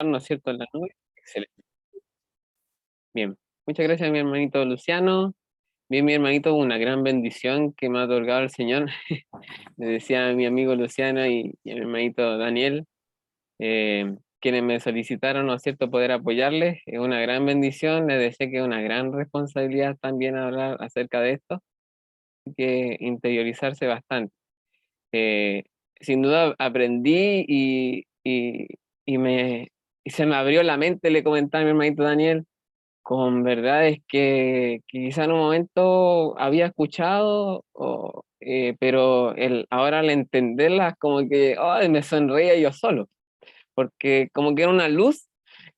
¿no es cierto?, en la nube. Excelente. Bien. Muchas gracias, mi hermanito Luciano. Bien, mi hermanito, una gran bendición que me ha otorgado el Señor. Le decía a mi amigo Luciano y a mi hermanito Daniel, quienes me solicitaron, ¿no es cierto?, poder apoyarles. Es una gran bendición. Les decía que es una gran responsabilidad también hablar acerca de esto. Hay que interiorizarse bastante. Eh, Sin duda aprendí y se me abrió la mente, le comentaba a mi hermanito Daniel, con verdades que quizá en un momento había escuchado, pero ahora al entenderlas como que ay, me sonreía yo solo, porque como que era una luz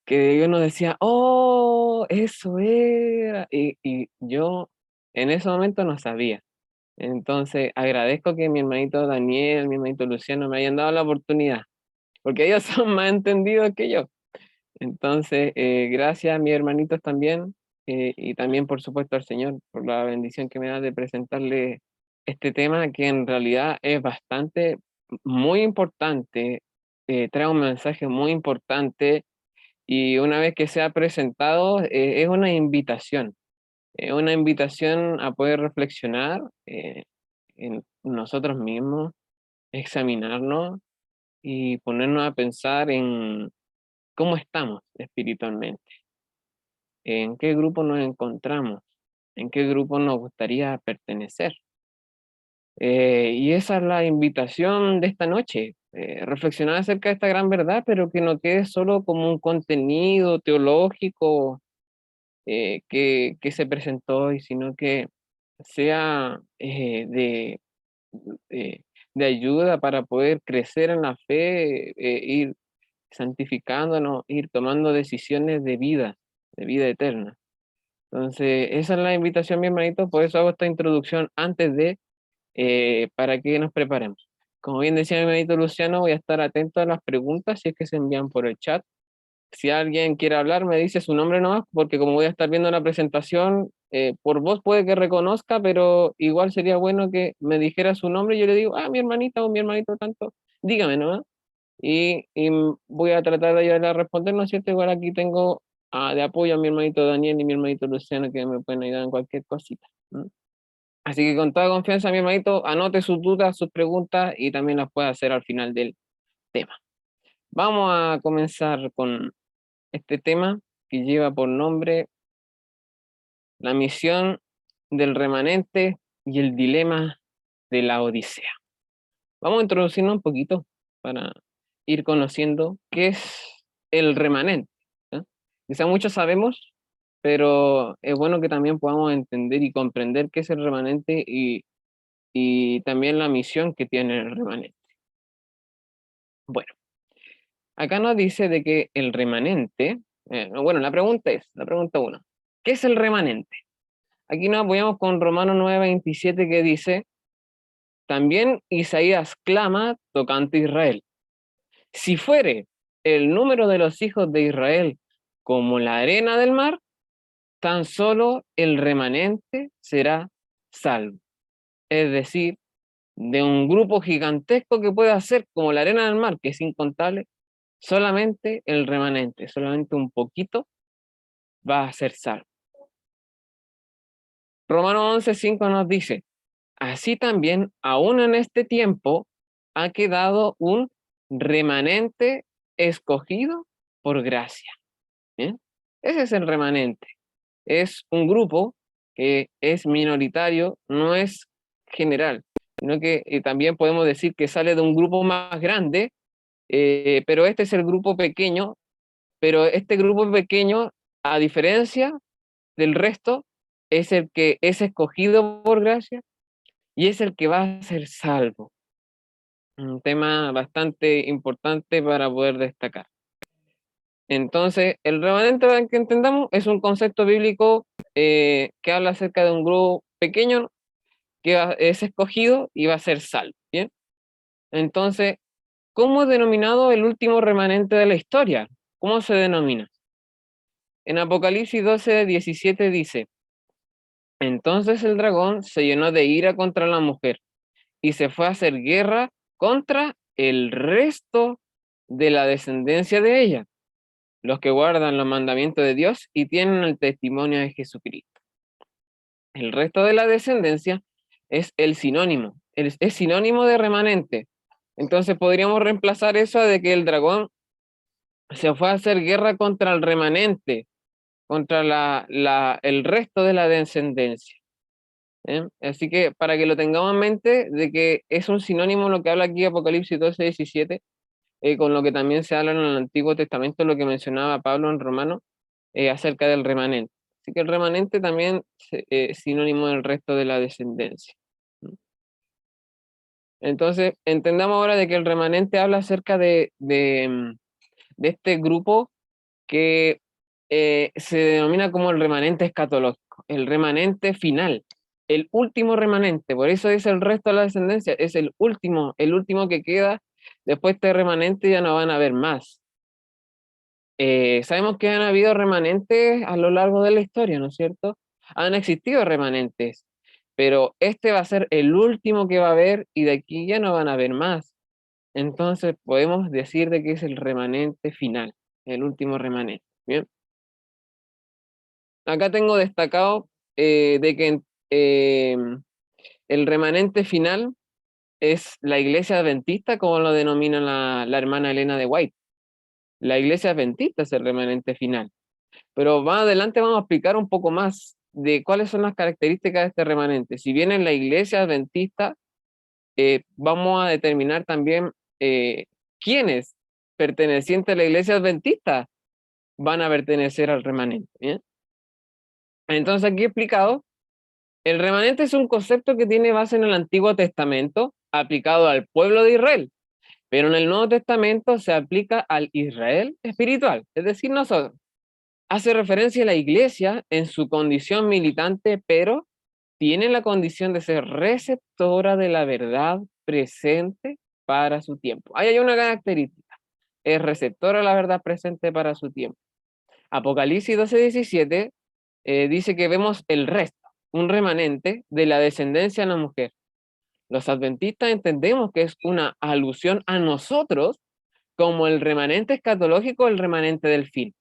que yo no decía, oh, eso era, y yo en ese momento no sabía. Entonces agradezco que mi hermanito Daniel, mi hermanito Luciano me hayan dado la oportunidad, porque ellos son más entendidos que yo. Entonces, gracias a mis hermanitos también, y también por supuesto al Señor por la bendición que me da de presentarle este tema que en realidad es bastante, muy importante, trae un mensaje muy importante y una vez que sea presentado, es una invitación a poder reflexionar en nosotros mismos, examinarnos y ponernos a pensar en cómo estamos espiritualmente. ¿En qué grupo nos encontramos? ¿En qué grupo nos gustaría pertenecer? Y esa es la invitación de esta noche, reflexionar acerca de esta gran verdad, pero que no quede solo como un contenido teológico que se presentó hoy, sino que sea de, de ayuda para poder crecer en la fe, ir santificándonos, ir tomando decisiones de vida eterna. Entonces, esa es la invitación, mi hermanito, por eso hago esta introducción antes para que nos preparemos. Como bien decía mi hermanito Luciano, voy a estar atento a las preguntas si es que se envían por el chat. Si alguien quiere hablar, me dice su nombre nomás, porque como voy a estar viendo la presentación, por voz puede que reconozca, pero igual sería bueno que me dijera su nombre y yo le digo, ah, mi hermanita o mi hermanito tanto, dígame nomás. Y voy a tratar de ayudarle a responder, ¿no es cierto? Igual aquí tengo de apoyo a mi hermanito Daniel y mi hermanito Luciano que me pueden ayudar en cualquier cosita. ¿No? Así que con toda confianza, mi hermanito, anote sus dudas, sus preguntas y también las puede hacer al final del tema. Vamos a comenzar con este tema que lleva por nombre la misión del remanente y el dilema de la Odisea. Vamos a introducirnos un poquito para ir conociendo qué es el remanente. ¿Ya? Quizá muchos sabemos, pero es bueno que también podamos entender y comprender qué es el remanente y también la misión que tiene el remanente. Bueno, acá nos dice de que el remanente, bueno, la pregunta uno, ¿qué es el remanente? Aquí nos apoyamos con Romanos 9:27 que dice, también Isaías clama tocante a Israel. Si fuere el número de los hijos de Israel como la arena del mar, tan solo el remanente será salvo. Es decir, de un grupo gigantesco que puede ser como la arena del mar, que es incontable, solamente el remanente, solamente un poquito va a ser salvo. Romanos 11:5 nos dice, así también, aún en este tiempo, ha quedado un remanente escogido por gracia. ¿Bien? Ese es el remanente. Es un grupo que es minoritario, no es general, sino que también podemos decir que sale de un grupo más grande, pero este es el grupo pequeño, pero este grupo pequeño, a diferencia del resto, es el que es escogido por gracia y es el que va a ser salvo. Un tema bastante importante para poder destacar. Entonces, el remanente, para que entendamos, es un concepto bíblico que habla acerca de un grupo pequeño es escogido y va a ser salvo. ¿Bien? Entonces, ¿cómo es denominado el último remanente de la historia? ¿Cómo se denomina? En Apocalipsis 12:17 dice, entonces el dragón se llenó de ira contra la mujer y se fue a hacer guerra contra el resto de la descendencia de ella, los que guardan los mandamientos de Dios y tienen el testimonio de Jesucristo. El resto de la descendencia es el sinónimo, es sinónimo de remanente. Entonces podríamos reemplazar eso de que el dragón se fue a hacer guerra contra el remanente, contra el resto de la descendencia. ¿Eh? Así que para que lo tengamos en mente, de que es un sinónimo lo que habla aquí Apocalipsis 12:17, con lo que también se habla en el Antiguo Testamento, lo que mencionaba Pablo en Romano, acerca del remanente. Así que el remanente también es sinónimo del resto de la descendencia. Entonces, entendamos ahora de que el remanente habla acerca de este grupo que se denomina como el remanente escatológico, el remanente final, el último remanente. Por eso es el resto de la descendencia, es el último que queda. Después de este remanente ya no van a haber más. Sabemos que han habido remanentes a lo largo de la historia, ¿no es cierto? Han existido remanentes, pero este va a ser el último que va a haber y de aquí ya no van a haber más. Entonces podemos decir de que es el remanente final, el último remanente. Bien. Acá tengo destacado de que el remanente final es la iglesia adventista, como lo denomina la hermana Elena de White. La iglesia adventista es el remanente final. Pero más adelante vamos a explicar un poco más de cuáles son las características de este remanente. Si bien en la iglesia adventista, vamos a determinar también quiénes pertenecientes a la iglesia adventista van a pertenecer al remanente. ¿Bien? Entonces aquí he explicado, el remanente es un concepto que tiene base en el Antiguo Testamento aplicado al pueblo de Israel, pero en el Nuevo Testamento se aplica al Israel espiritual, es decir, nosotros. Hace referencia a la iglesia en su condición militante, pero tiene la condición de ser receptora de la verdad presente para su tiempo. Ahí hay una característica, es receptora de la verdad presente para su tiempo. Apocalipsis 12:17 dice que vemos el resto, un remanente de la descendencia de la mujer. Los adventistas entendemos que es una alusión a nosotros como el remanente escatológico, el remanente del fin.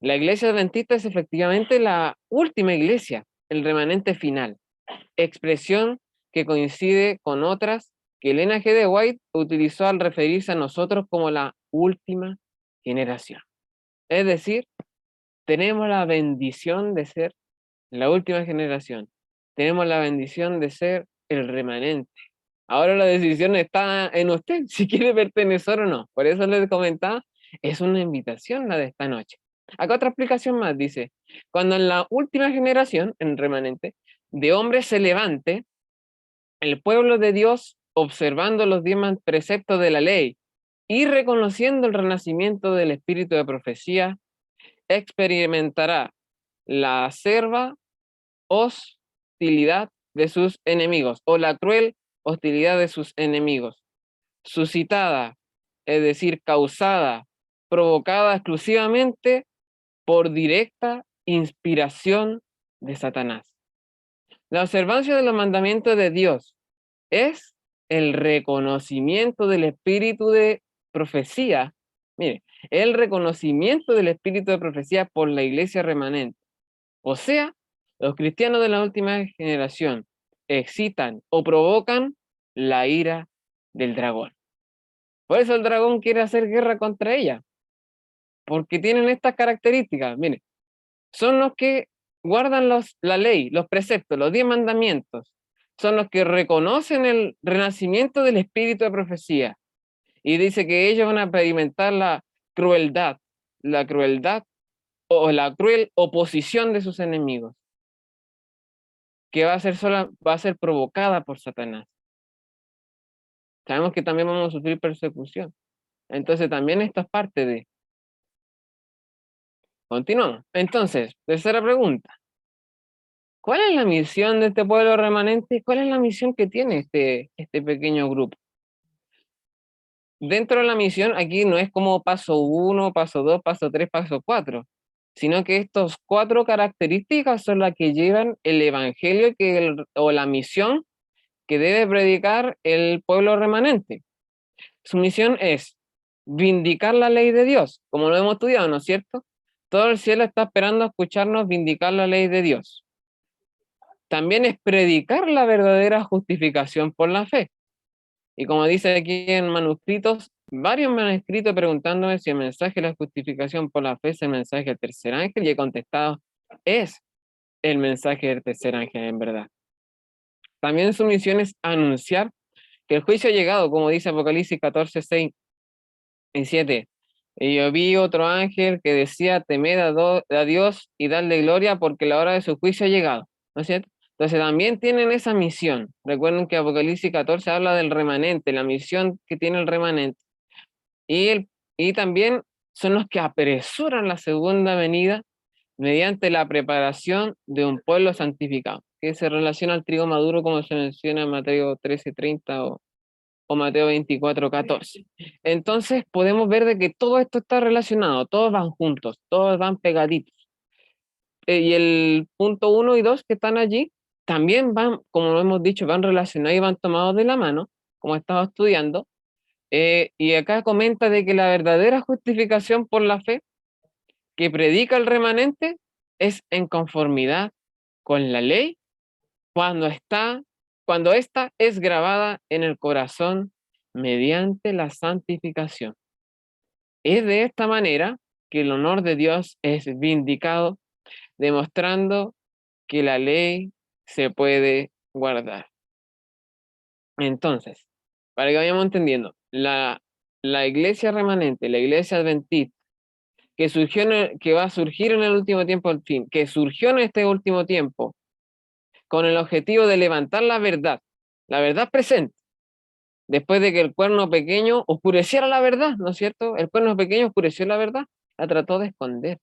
La iglesia adventista es efectivamente la última iglesia, el remanente final, expresión que coincide con otras que Elena G. de White utilizó al referirse a nosotros como la última generación. Es decir, tenemos la bendición de ser la última generación. Tenemos la bendición de ser el remanente. Ahora la decisión está en usted, si quiere pertenecer o no. Por eso les comentaba, es una invitación la de esta noche. Acá otra explicación más, dice, cuando en la última generación, en remanente, de hombres se levante, el pueblo de Dios, observando los 10 preceptos de la ley y reconociendo el renacimiento del espíritu de profecía, experimentará la acerba hostilidad de sus enemigos o la cruel hostilidad de sus enemigos, suscitada, es decir, causada, provocada exclusivamente por directa inspiración de Satanás. La observancia de los mandamientos de Dios es el reconocimiento del espíritu de profecía. Mire, el reconocimiento del espíritu de profecía por la iglesia remanente. O sea, los cristianos de la última generación excitan o provocan la ira del dragón. Por eso el dragón quiere hacer guerra contra ella, porque tienen estas características. Mire, son los que guardan la ley, los preceptos, los 10 mandamientos. Son los que reconocen el renacimiento del espíritu de profecía. Y dice que ellos van a experimentar la crueldad o la cruel oposición de sus enemigos, que va a ser provocada por Satanás. Sabemos que también vamos a sufrir persecución. Entonces también esto es parte de. Continuamos. Entonces, tercera pregunta. ¿Cuál es la misión de este pueblo remanente? ¿Cuál es la misión que tiene este pequeño grupo? Dentro de la misión, aquí no es como paso 1, paso 2, paso 3, paso 4, sino que estos 4 características son las que llevan el evangelio o la misión que debe predicar el pueblo remanente. Su misión es vindicar la ley de Dios, como lo hemos estudiado, ¿no es cierto? Todo el cielo está esperando a escucharnos vindicar la ley de Dios. También es predicar la verdadera justificación por la fe. Y como dice aquí en manuscritos, varios me han escrito preguntándome si el mensaje de la justificación por la fe es el mensaje del tercer ángel, y he contestado, es el mensaje del tercer ángel en verdad. También su misión es anunciar que el juicio ha llegado, como dice Apocalipsis 14, 6 y 7. Y yo vi otro ángel que decía, temed a Dios y darle gloria porque la hora de su juicio ha llegado, ¿no es cierto? Entonces también tienen esa misión. Recuerden que Apocalipsis 14 habla del remanente, la misión que tiene el remanente. Y también son los que apresuran la segunda venida mediante la preparación de un pueblo santificado, que se relaciona al trigo maduro como se menciona en Mateo 13:30 o Mateo 24:14. Entonces podemos ver de que todo esto está relacionado, todos van juntos, todos van pegaditos. Y el punto 1 y 2 que están allí también van, como lo hemos dicho, van relacionados y van tomados de la mano, como estaba estudiando. Y acá comenta de que la verdadera justificación por la fe que predica el remanente es en conformidad con la ley cuando ésta es grabada en el corazón mediante la santificación. Es de esta manera que el honor de Dios es vindicado, demostrando que la ley se puede guardar. Entonces, para que vayamos entendiendo, la iglesia remanente, la iglesia adventista, que va a surgir en el último tiempo al fin, que surgió en este último tiempo, con el objetivo de levantar la verdad presente, después de que el cuerno pequeño oscureciera la verdad, ¿no es cierto? El cuerno pequeño oscureció la verdad, la trató de esconder.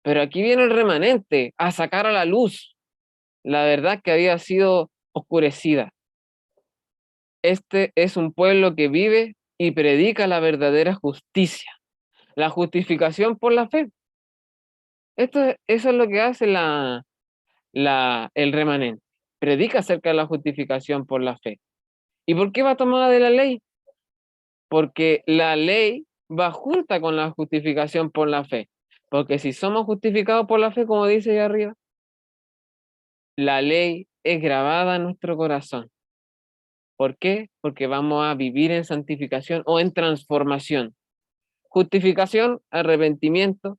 Pero aquí viene el remanente a sacar a la luz la verdad que había sido oscurecida. Este es un pueblo que vive y predica la verdadera justicia, la justificación por la fe. Eso es lo que hace el remanente. Predica acerca de la justificación por la fe. ¿Y por qué va tomada de la ley? Porque la ley va junta con la justificación por la fe. Porque si somos justificados por la fe, como dice ahí arriba, la ley es grabada en nuestro corazón. ¿Por qué? Porque vamos a vivir en santificación o en transformación. Justificación, arrepentimiento.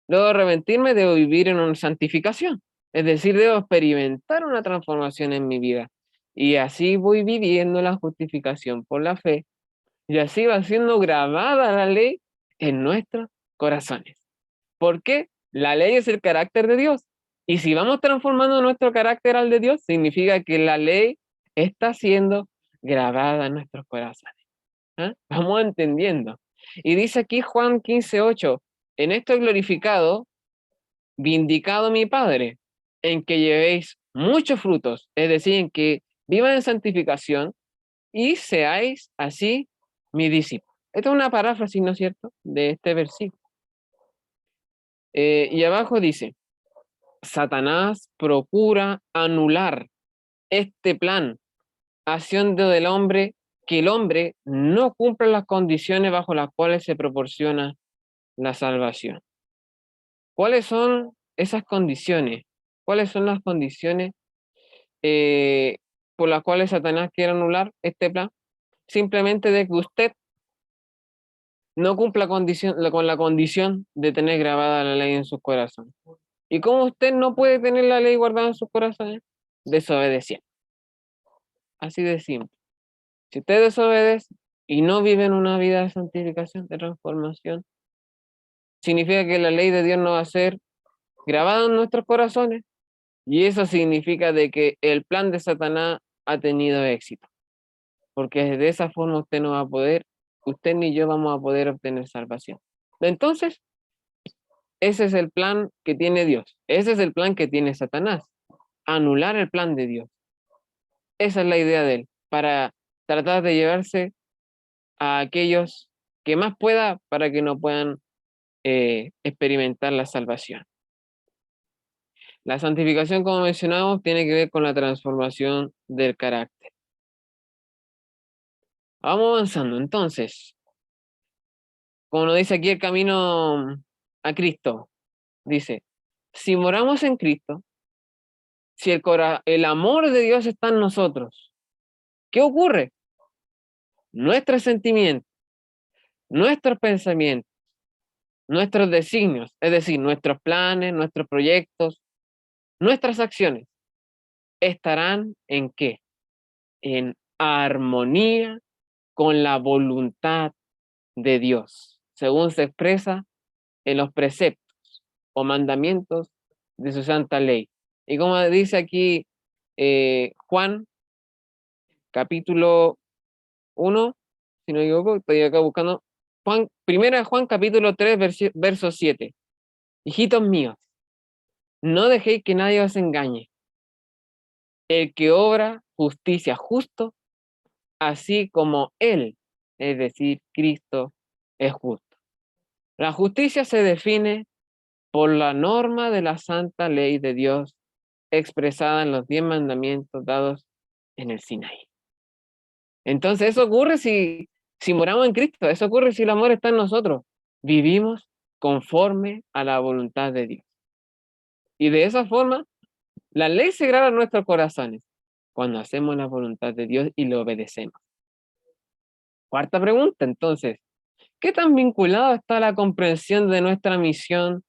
Luego de arrepentirme, debo vivir en una santificación. Es decir, debo experimentar una transformación en mi vida. Y así voy viviendo la justificación por la fe. Y así va siendo grabada la ley en nuestros corazones. ¿Por qué? La ley es el carácter de Dios. Y si vamos transformando nuestro carácter al de Dios, significa que la ley está siendo grabada en nuestros corazones. ¿Ah? Vamos entendiendo. Y dice aquí Juan 15:8, en esto he glorificado, vindicado mi Padre, en que llevéis muchos frutos, es decir, en que vivan en santificación y seáis así mi discípulo. Esta es una paráfrasis, ¿no es cierto?, de este versículo. Y abajo dice, Satanás procura anular este plan haciendo del hombre que el hombre no cumpla las condiciones bajo las cuales se proporciona la salvación. ¿Cuáles son esas condiciones? ¿Cuáles son las condiciones eh, por las cuales Satanás quiere anular este plan? Simplemente de que usted no cumpla con la condición de tener grabada la ley en su corazón. ¿Y cómo usted no puede tener la ley guardada en sus corazones? Desobedeciendo. Así de simple. Si usted desobedece y no vive en una vida de santificación, de transformación, significa que la ley de Dios no va a ser grabada en nuestros corazones, y eso significa de que el plan de Satanás ha tenido éxito, porque de esa forma usted no va a poder, usted ni yo vamos a poder obtener salvación. Entonces, ese es el plan que tiene Dios, ese es el plan que tiene Satanás, anular el plan de Dios. Esa es la idea de él, para tratar de llevarse a aquellos que más pueda para que no puedan experimentar la salvación. La santificación, como mencionamos, tiene que ver con la transformación del carácter. Vamos avanzando entonces. como nos dice aquí el camino a Cristo, dice, si moramos en Cristo, si el amor de Dios está en nosotros, ¿qué ocurre? Nuestros sentimientos, nuestros pensamientos, nuestros designios, es decir, nuestros planes, nuestros proyectos, nuestras acciones, estarán ¿en qué? En armonía con la voluntad de Dios, según se expresa en los preceptos o mandamientos de su santa ley. Y como dice aquí Juan, capítulo 1, si no me equivoco, estoy acá buscando, primera de Juan, capítulo 3, verso 7. Hijitos míos, no dejéis que nadie os engañe. El que obra justicia justo, así como Él, es decir, Cristo, es justo. La justicia se define por la norma de la santa ley de Dios expresada en los 10 mandamientos dados en el Sinaí. Entonces eso ocurre si moramos en Cristo, eso ocurre si el amor está en nosotros. Vivimos conforme a la voluntad de Dios. Y de esa forma, la ley se graba en nuestros corazones cuando hacemos la voluntad de Dios y lo obedecemos. Cuarta pregunta, entonces, ¿qué tan vinculado está la comprensión de nuestra misión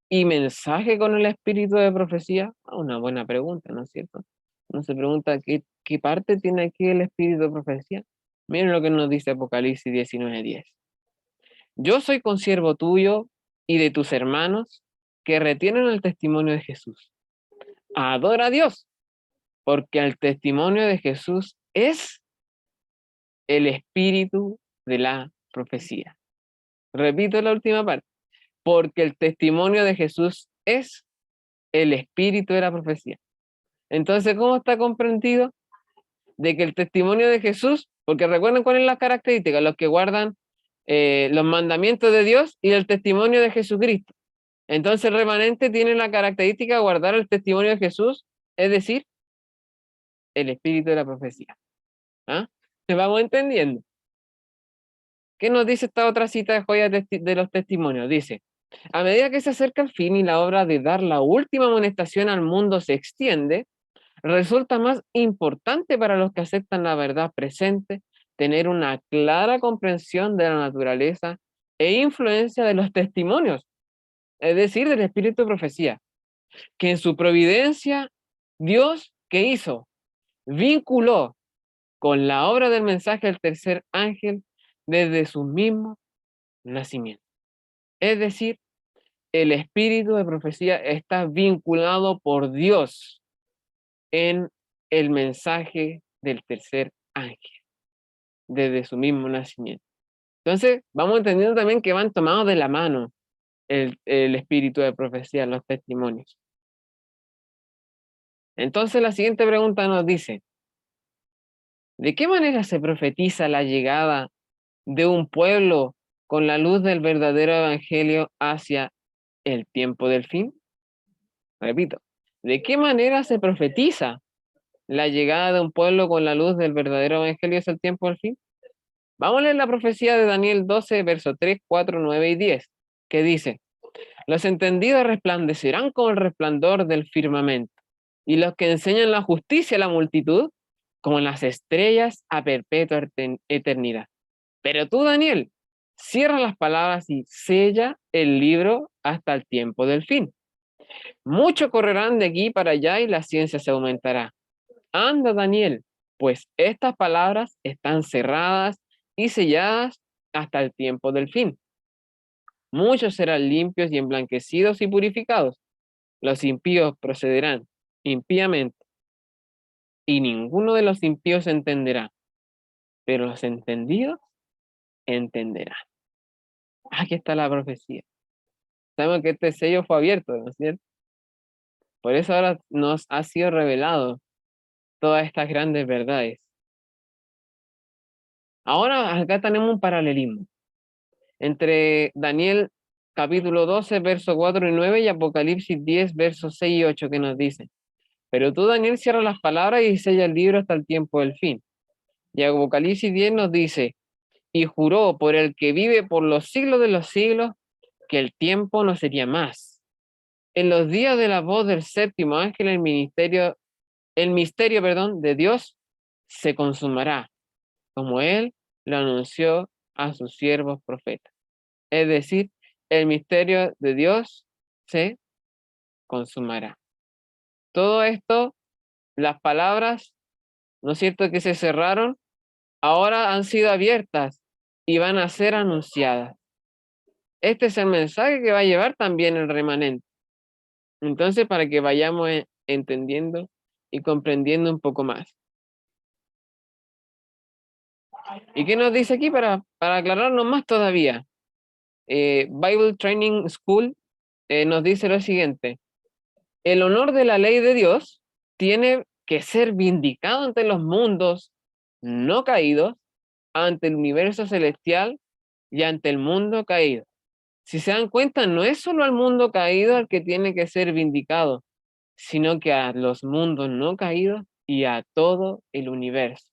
y mensaje con el espíritu de profecía? Una buena pregunta, ¿no es cierto? Uno se pregunta qué parte tiene aquí el espíritu de profecía. Miren lo que nos dice Apocalipsis 19:10. Yo soy consiervo tuyo y de tus hermanos que retienen el testimonio de Jesús. Adora a Dios, porque el testimonio de Jesús es el espíritu de la profecía. Repito la última parte, porque el testimonio de Jesús es el espíritu de la profecía. Entonces, ¿cómo está comprendido? De que el testimonio de Jesús, porque recuerden cuáles son las características, los que guardan los mandamientos de Dios y el testimonio de Jesucristo. Entonces el remanente tiene la característica de guardar el testimonio de Jesús, es decir, el espíritu de la profecía. ¿Ah? ¿Se vamos entendiendo? ¿Qué nos dice esta otra cita de joyas de los testimonios? Dice, a medida que se acerca el fin y la obra de dar la última amonestación al mundo se extiende, resulta más importante para los que aceptan la verdad presente tener una clara comprensión de la naturaleza e influencia de los testimonios, es decir, del espíritu de profecía, que en su providencia Dios, ¿qué hizo? Vinculó con la obra del mensaje del tercer ángel desde su mismo nacimiento. Es decir, el espíritu de profecía está vinculado por Dios en el mensaje del tercer ángel, desde su mismo nacimiento. Entonces, vamos entendiendo también que van tomados de la mano el espíritu de profecía, los testimonios. Entonces, la siguiente pregunta nos dice, ¿de qué manera se profetiza la llegada de un pueblo con la luz del verdadero evangelio hacia el tiempo del fin? Repito, ¿de qué manera se profetiza la llegada de un pueblo con la luz del verdadero evangelio hacia el tiempo del fin? Vamos a leer la profecía de Daniel 12, versos 3, 4, 9 y 10, que dice, los entendidos resplandecerán como el resplandor del firmamento, y los que enseñan la justicia a la multitud, como las estrellas a perpetua eternidad. Pero tú, Daniel, cierra las palabras y sella el libro hasta el tiempo del fin. Muchos correrán de aquí para allá y la ciencia se aumentará. Anda, Daniel, pues estas palabras están cerradas y selladas hasta el tiempo del fin. Muchos serán limpios y emblanquecidos y purificados. Los impíos procederán impíamente, y ninguno de los impíos entenderá, pero los entendidos entenderán. Aquí está la profecía. Sabemos que este sello fue abierto, ¿no es cierto? Por eso ahora nos ha sido revelado todas estas grandes verdades. Ahora acá tenemos un paralelismo entre Daniel capítulo 12, versos 4 y 9 y Apocalipsis 10, versos 6 y 8 que nos dice, pero tú, Daniel, cierra las palabras y sella el libro hasta el tiempo del fin. Y Apocalipsis 10 nos dice, y juró por el que vive por los siglos de los siglos que el tiempo no sería más. En los días de la voz del séptimo ángel, el misterio, perdón, de Dios se consumará, como él lo anunció a sus siervos profetas. Es decir, el misterio de Dios se consumará. Todo esto, las palabras, ¿no es cierto?, que se cerraron, ahora han sido abiertas y van a ser anunciadas. Este es el mensaje que va a llevar también el remanente. Entonces, para que vayamos entendiendo y comprendiendo un poco más. ¿Y qué nos dice aquí para aclararnos más todavía? Bible Training School nos dice lo siguiente: el honor de la ley de Dios tiene que ser vindicado ante los mundos no caídos, ante el universo celestial y ante el mundo caído. Si se dan cuenta, no es solo al mundo caído al que tiene que ser vindicado, sino que a los mundos no caídos y a todo el universo.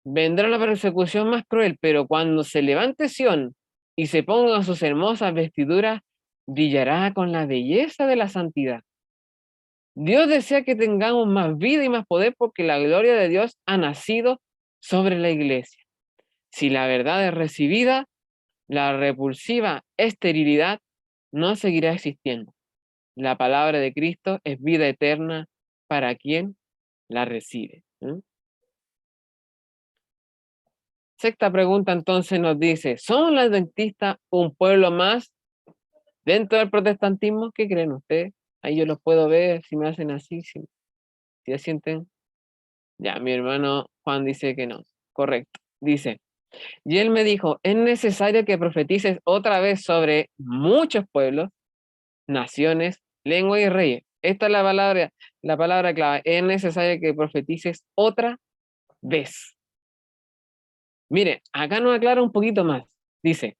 Vendrá la persecución más cruel, pero cuando se levante Sión y se ponga sus hermosas vestiduras, brillará con la belleza de la santidad. Dios desea que tengamos más vida y más poder porque la gloria de Dios ha nacido sobre la iglesia. Si la verdad es recibida, la repulsiva esterilidad no seguirá existiendo. La palabra de Cristo es vida eterna para quien la recibe. Sexta pregunta entonces nos dice, ¿son los adventistas un pueblo más dentro del protestantismo? ¿Qué creen ustedes? Ahí yo los puedo ver, si me hacen así, si asienten. Ya, mi hermano Juan dice que no. Correcto. Dice, y él me dijo, es necesario que profetices otra vez sobre muchos pueblos, naciones, lengua y reyes. Esta es la palabra clave. Es necesario que profetices otra vez. Mire, acá nos aclara un poquito más. Dice,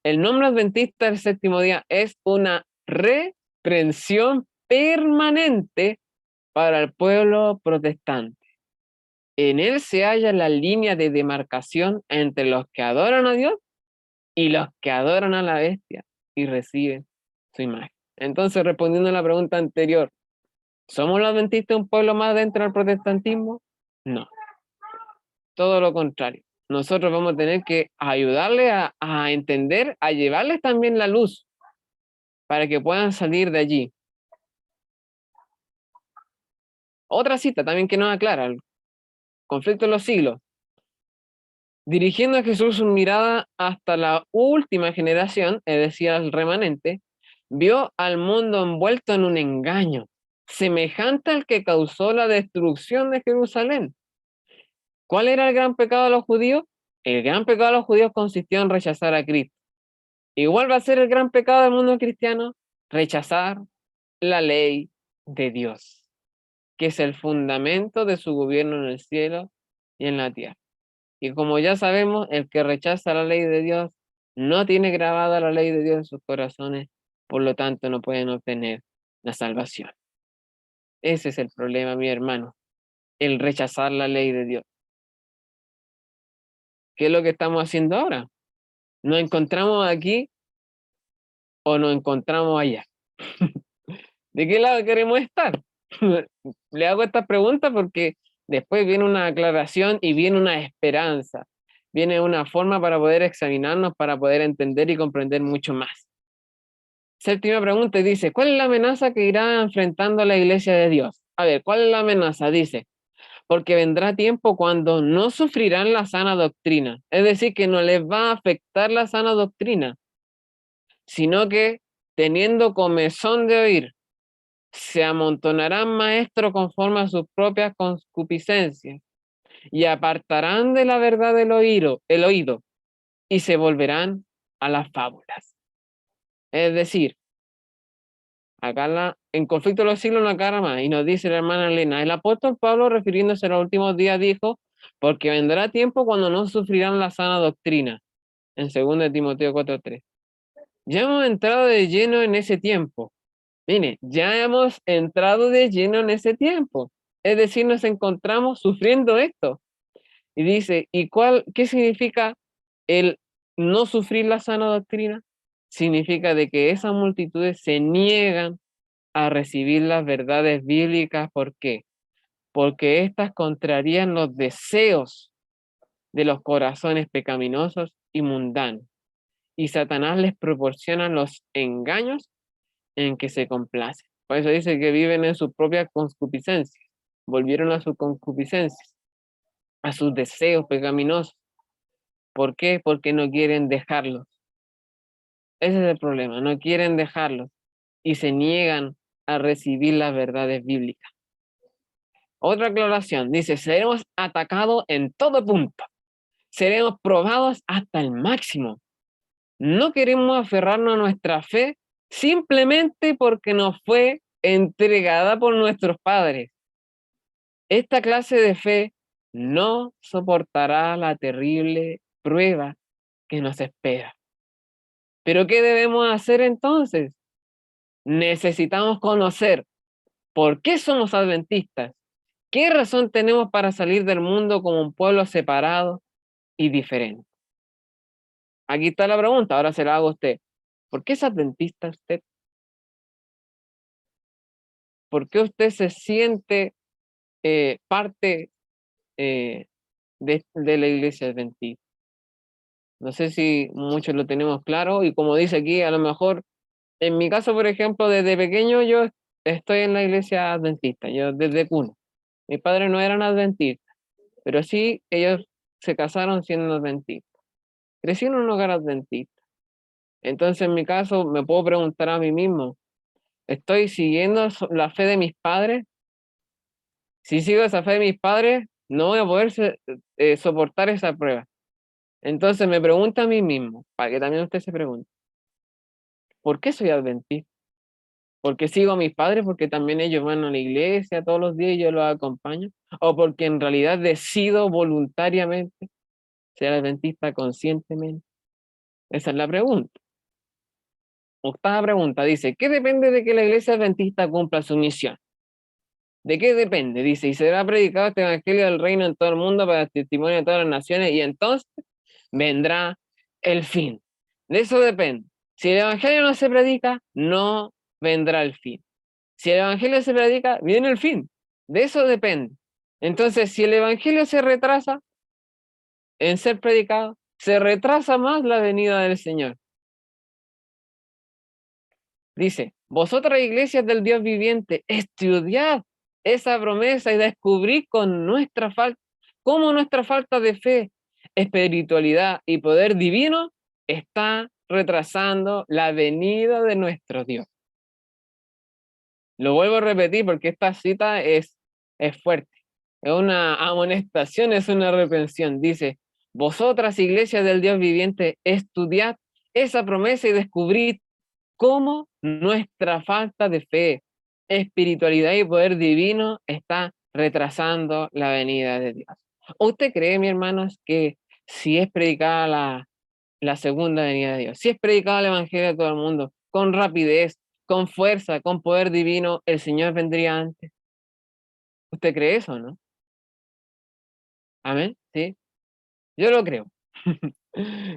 el nombre adventista del séptimo día es una reprensión permanente para el pueblo protestante. En él se halla la línea de demarcación entre los que adoran a Dios y los que adoran a la bestia y reciben su imagen. Entonces, respondiendo a la pregunta anterior, ¿somos los adventistas un pueblo más dentro del protestantismo? No, todo lo contrario. Nosotros vamos a tener que ayudarle a entender, a llevarles también la luz para que puedan salir de allí. Otra cita también que nos aclara, el conflicto de los siglos. Dirigiendo a Jesús su mirada hasta la última generación, es decir, al remanente, vio al mundo envuelto en un engaño, semejante al que causó la destrucción de Jerusalén. ¿Cuál era el gran pecado de los judíos? El gran pecado de los judíos consistió en rechazar a Cristo. Igual va a ser el gran pecado del mundo cristiano, rechazar la ley de Dios, que es el fundamento de su gobierno en el cielo y en la tierra. Y como ya sabemos, el que rechaza la ley de Dios no tiene grabada la ley de Dios en sus corazones, por lo tanto no pueden obtener la salvación. Ese es el problema, mi hermano, el rechazar la ley de Dios. ¿Qué es lo que estamos haciendo ahora? ¿Nos encontramos aquí o nos encontramos allá? ¿De qué lado queremos estar? Le hago esta pregunta porque después viene una aclaración y viene una esperanza. Viene una forma para poder examinarnos, para poder entender y comprender mucho más. Séptima pregunta dice, ¿cuál es la amenaza que irá enfrentando la iglesia de Dios? A ver, ¿cuál es la amenaza? Dice, porque vendrá tiempo cuando no sufrirán la sana doctrina. Es decir, que no les va a afectar la sana doctrina, sino que teniendo comezón de oír, se amontonarán maestros conforme a sus propias concupiscencias y apartarán de la verdad el oído y se volverán a las fábulas. Es decir, acá en Conflicto de los Siglos no aclara más y nos dice la hermana Elena, el apóstol Pablo refiriéndose a los últimos días dijo, porque vendrá tiempo cuando no sufrirán la sana doctrina, en 2 Timoteo 4:3. Ya hemos entrado de lleno en ese tiempo. Mire, ya hemos entrado de lleno en ese tiempo. Es decir, nos encontramos sufriendo esto. Y dice, ¿qué significa el no sufrir la sana doctrina? Significa de que esas multitudes se niegan a recibir las verdades bíblicas. ¿Por qué? Porque éstas contrarían los deseos de los corazones pecaminosos y mundanos. Y Satanás les proporciona los engaños en que se complacen. Por eso dice que viven en su propia concupiscencia. Volvieron a su concupiscencia, a sus deseos pecaminosos. ¿Por qué? Porque no quieren dejarlos. Ese es el problema, no quieren dejarlos y se niegan a recibir las verdades bíblicas. Otra aclaración, dice, seremos atacados en todo punto, seremos probados hasta el máximo. No queremos aferrarnos a nuestra fe simplemente porque nos fue entregada por nuestros padres. Esta clase de fe no soportará la terrible prueba que nos espera. ¿Pero qué debemos hacer entonces? Necesitamos conocer por qué somos adventistas, qué razón tenemos para salir del mundo como un pueblo separado y diferente. Aquí está la pregunta, ahora se la hago a usted. ¿Por qué es adventista usted? ¿Por qué usted se siente parte de la iglesia adventista? No sé si muchos lo tenemos claro y como dice aquí, a lo mejor, en mi caso, por ejemplo, desde pequeño yo estoy en la iglesia adventista, yo desde cuna. Mis padres no eran adventistas, pero sí ellos se casaron siendo adventistas. Crecí en un hogar adventista. Entonces, en mi caso, me puedo preguntar a mí mismo, ¿estoy siguiendo la fe de mis padres? Si sigo esa fe de mis padres, no voy a poder soportar esa prueba. Entonces me pregunto a mí mismo, para que también usted se pregunte, ¿por qué soy adventista? ¿Porque sigo a mis padres? ¿Porque también ellos van a la iglesia todos los días y yo los acompaño? ¿O porque en realidad decido voluntariamente ser adventista conscientemente? Esa es la pregunta. Octava pregunta dice, ¿qué depende de que la iglesia adventista cumpla su misión? ¿De qué depende? Dice, y será predicado este evangelio del reino en todo el mundo para testimonio de todas las naciones y entonces vendrá el fin. De eso depende. Si el evangelio no se predica, no vendrá el fin. Si el evangelio se predica, viene el fin. De eso depende. Entonces, si el evangelio se retrasa en ser predicado, se retrasa más la venida del Señor. Dice, vosotras iglesias del Dios viviente, estudiad esa promesa y descubrid cómo nuestra falta de fe, espiritualidad y poder divino está retrasando la venida de nuestro Dios. Lo vuelvo a repetir porque esta cita es fuerte. Es una amonestación, es una reprensión. Dice, vosotras iglesias del Dios viviente, estudiad esa promesa y descubrid cómo nuestra falta de fe, espiritualidad y poder divino está retrasando la venida de Dios. ¿Usted cree, mi hermanos, que si es predicada la segunda venida de Dios, si es predicado el evangelio a todo el mundo, con rapidez, con fuerza, con poder divino, el Señor vendría antes? ¿Usted cree eso, no? Amén, ¿sí? Yo lo creo.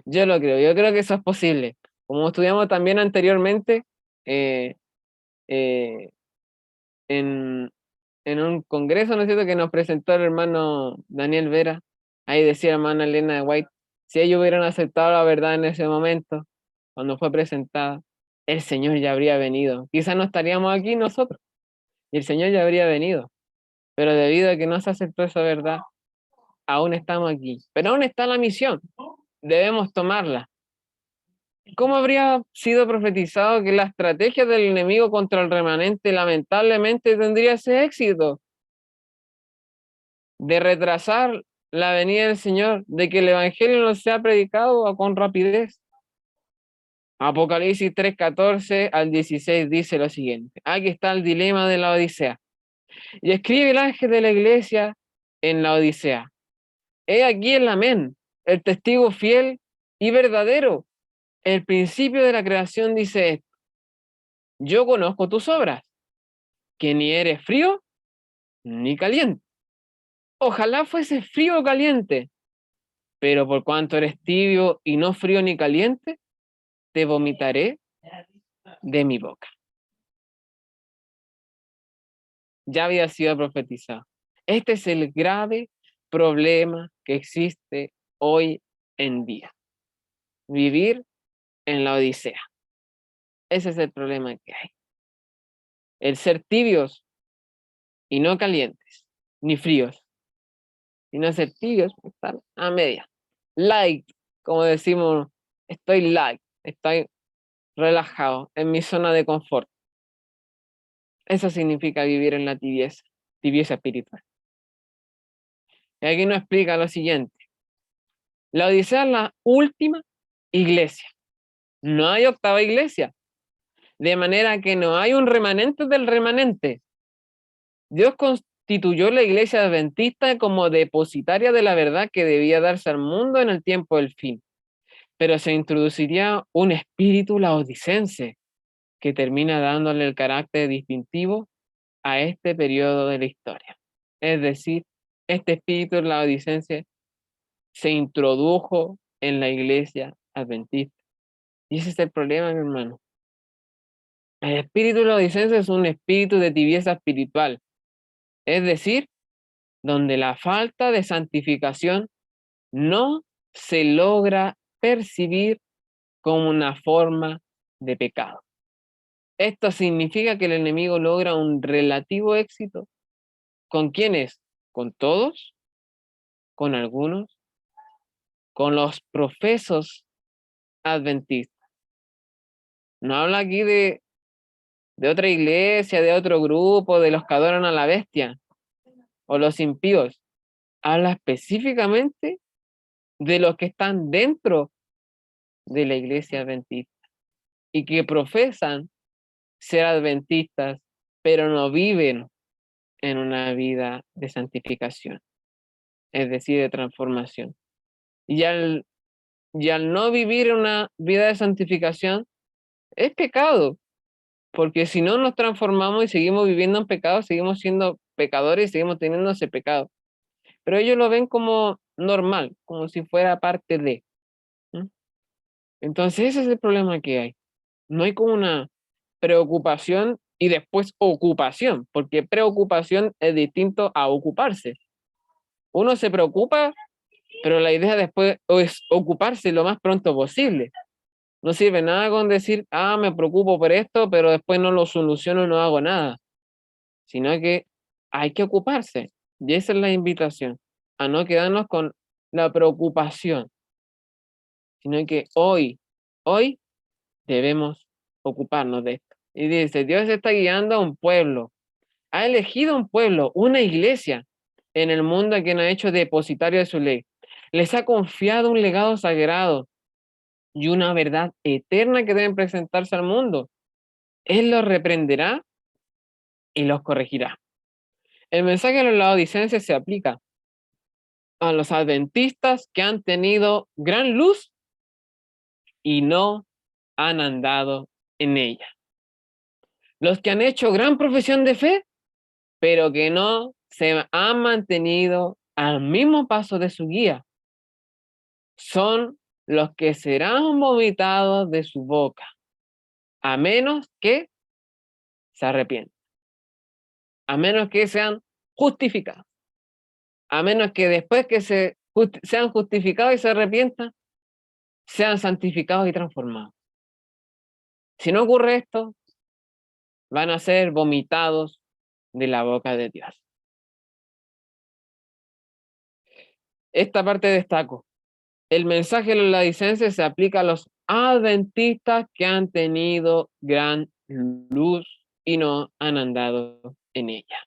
Yo lo creo, yo creo que eso es posible. Como estudiamos también anteriormente, eh, eh, en, en un congreso, ¿no es cierto?, que nos presentó el hermano Daniel Vera, ahí decía hermana Elena de White, si ellos hubieran aceptado la verdad en ese momento, cuando fue presentada, el Señor ya habría venido. Quizás no estaríamos aquí nosotros, y el Señor ya habría venido, pero debido a que no se aceptó esa verdad, aún estamos aquí. Pero aún está la misión, debemos tomarla. ¿Cómo habría sido profetizado que la estrategia del enemigo contra el remanente lamentablemente tendría ese éxito de retrasar la venida del Señor, de que el Evangelio no sea predicado con rapidez? Apocalipsis 3:14 al 16 dice lo siguiente. Aquí está el dilema de la Odisea. Y escribe el ángel de la iglesia en la Odisea. He aquí el amén, el testigo fiel y verdadero. El principio de la creación dice esto. Yo conozco tus obras, que ni eres frío ni caliente. Ojalá fuese frío o caliente, pero por cuanto eres tibio y no frío ni caliente, te vomitaré de mi boca. Ya había sido profetizado. Este es el grave problema que existe hoy en día. Vivir en la Odisea. Ese es el problema que hay. El ser tibios y no calientes, ni fríos, sino ser tibios, estar a media. Light, como decimos, estoy light, estoy relajado en mi zona de confort. Eso significa vivir en la tibieza, tibieza espiritual. Y aquí nos explica lo siguiente. La Odisea es la última iglesia. No hay octava iglesia. De manera que no hay un remanente del remanente. Dios constituyó la iglesia adventista como depositaria de la verdad que debía darse al mundo en el tiempo del fin. Pero se introduciría un espíritu laodicense que termina dándole el carácter distintivo a este periodo de la historia. Es decir, este espíritu laodicense se introdujo en la iglesia adventista. Y ese es el problema, mi hermano. El espíritu laodicense es un espíritu de tibieza espiritual, es decir, donde la falta de santificación no se logra percibir como una forma de pecado. Esto significa que el enemigo logra un relativo éxito. ¿Con quiénes? ¿Con todos? ¿Con algunos? Con los profesos adventistas. No habla aquí de otra iglesia, de otro grupo, de los que adoran a la bestia o los impíos. Habla específicamente de los que están dentro de la iglesia adventista y que profesan ser adventistas, pero no viven en una vida de santificación, es decir, de transformación. Y al no vivir una vida de santificación, es pecado, porque si no nos transformamos y seguimos viviendo en pecado, seguimos siendo pecadores y seguimos teniendo ese pecado. Pero ellos lo ven como normal, como si fuera parte de. ¿Mm? Entonces ese es el problema que hay. No hay como una preocupación y después ocupación, porque preocupación es distinto a ocuparse. Uno se preocupa, pero la idea después es ocuparse lo más pronto posible. No sirve nada con decir, me preocupo por esto, pero después no lo soluciono y no hago nada, sino que hay que ocuparse. Y esa es la invitación, a no quedarnos con la preocupación, sino que hoy debemos ocuparnos de esto. Y dice, Dios está guiando a un pueblo, ha elegido un pueblo, una iglesia en el mundo a quien ha hecho depositario de su ley. Les ha confiado un legado sagrado y una verdad eterna que deben presentarse al mundo. Él los reprenderá y los corregirá. El mensaje de los laodicenses se aplica a los adventistas que han tenido gran luz y no han andado en ella. Los que han hecho gran profesión de fe, pero que no se han mantenido al mismo paso de su guía, son los que serán vomitados de su boca, a menos que se arrepientan, a menos que sean justificados, a menos que después que sean justificados y se arrepientan, sean santificados y transformados. Si no ocurre esto, van a ser vomitados de la boca de Dios. Esta parte destaco. El mensaje de los laodicenses se aplica a los adventistas que han tenido gran luz y no han andado en ella.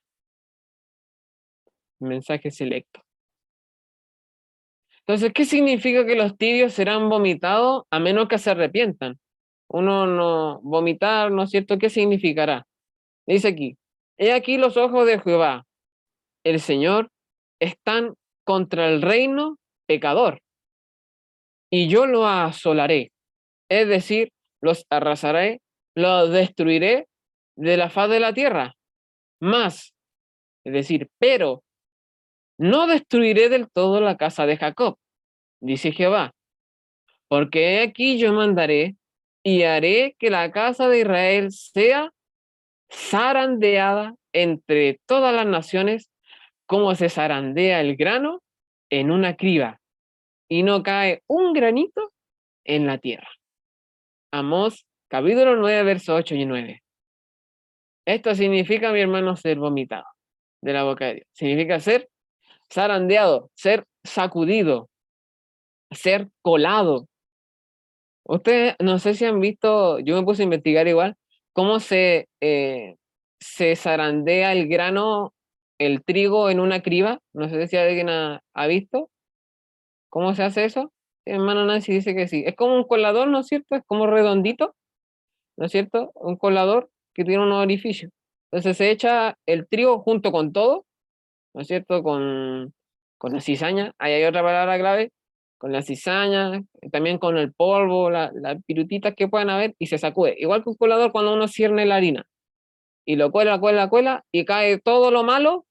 Mensaje selecto. Entonces, ¿qué significa que los tibios serán vomitados a menos que se arrepientan? Uno no vomitar, ¿no es cierto? ¿Qué significará? Dice aquí, he aquí los ojos de Jehová, el Señor, están contra el reino pecador, y yo lo asolaré, es decir, los arrasaré, los destruiré de la faz de la tierra. Más, es decir, pero no destruiré del todo la casa de Jacob, dice Jehová, porque he aquí yo mandaré y haré que la casa de Israel sea zarandeada entre todas las naciones, como se zarandea el grano en una criba, y no cae un granito en la tierra. Amós, capítulo 9, versos 8 y 9. Esto significa, mi hermano, ser vomitado de la boca de Dios. Significa ser zarandeado, ser sacudido, ser colado. Ustedes, no sé si han visto, yo me puse a investigar igual, cómo se zarandea el grano, el trigo en una criba. No sé si alguien ha visto cómo se hace eso. Mi hermano Nancy dice que sí. Es como un colador, ¿no es cierto? Es como redondito, ¿no es cierto? Un colador que tiene un orificio. Entonces se echa el trigo junto con todo, ¿no es cierto? Con la cizaña, ahí hay otra palabra clave, con la cizaña, también con el polvo, las pirutitas que puedan haber, y se sacude. Igual que un colador cuando uno cierne la harina, y lo cuela, cuela, cuela, y cae todo lo malo,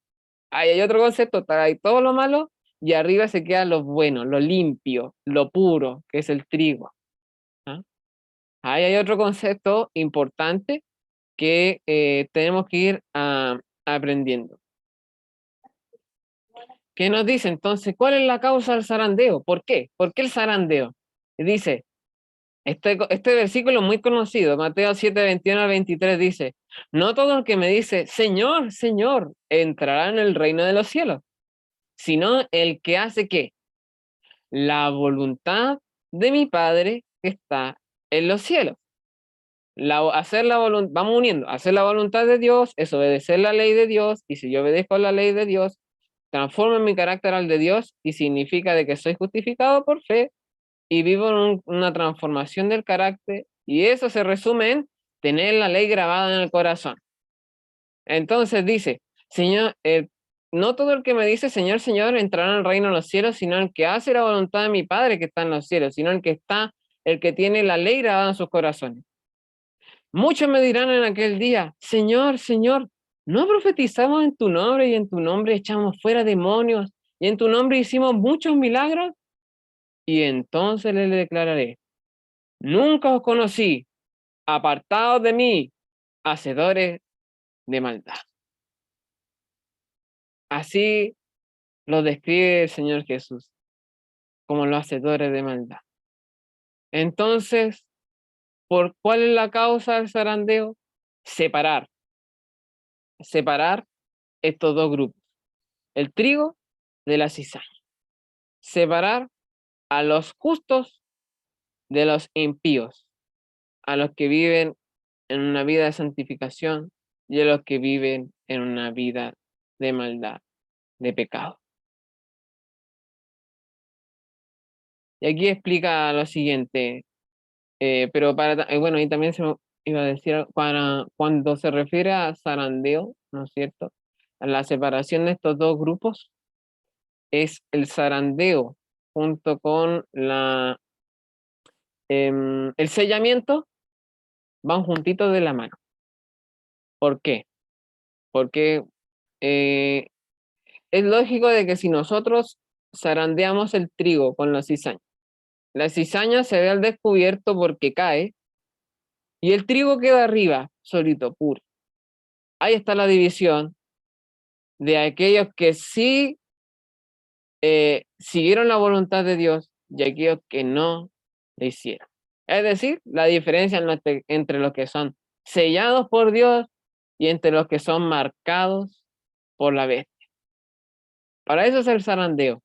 ahí hay otro concepto, cae todo lo malo, y arriba se queda lo bueno, lo limpio, lo puro, que es el trigo. ¿Ah? Ahí hay otro concepto importante que tenemos que ir aprendiendo. ¿Qué nos dice entonces? ¿Cuál es la causa del zarandeo? ¿Por qué? ¿Por qué el zarandeo? Y dice, este versículo muy conocido, Mateo 7, 21 al 23 dice, no todo el que me dice, Señor, Señor, entrará en el reino de los cielos, sino el que hace ¿qué? La voluntad de mi Padre que está en los cielos. Hacer la voluntad, vamos uniendo, hacer la voluntad de Dios es obedecer la ley de Dios, y si yo obedezco la ley de Dios, transformo mi carácter al de Dios, y significa de que soy justificado por fe y vivo en una transformación del carácter, y eso se resume en tener la ley grabada en el corazón. Entonces dice, Señor, no todo el que me dice Señor, Señor entrará en el reino de los cielos, sino el que hace la voluntad de mi Padre que está en los cielos, sino el que tiene la ley grabada en sus corazones. Muchos me dirán en aquel día, Señor, Señor, ¿no profetizamos en tu nombre y en tu nombre echamos fuera demonios y en tu nombre hicimos muchos milagros? Y entonces le declararé, nunca os conocí, apartados de mí, hacedores de maldad. Así lo describe el Señor Jesús, como los hacedores de maldad. Entonces, ¿por cuál es la causa del zarandeo? Separar estos dos grupos, el trigo de la cizaña. Separar a los justos de los impíos, a los que viven en una vida de santificación y a los que viven en una vida de maldad, de pecado. Y aquí explica lo siguiente, pero bueno, y también se me iba a decir, cuando se refiere a zarandeo, ¿no es cierto? A la separación de estos dos grupos, es el zarandeo junto con el sellamiento, van juntitos de la mano. ¿Por qué? Porque eh, es lógico de que si nosotros zarandeamos el trigo con la cizaña se ve al descubierto porque cae y el trigo queda arriba, solito, puro. Ahí está la división de aquellos que sí siguieron la voluntad de Dios y aquellos que no le hicieron. Es decir, la diferencia entre los que son sellados por Dios y entre los que son marcados por la bestia. Para eso es el zarandeo.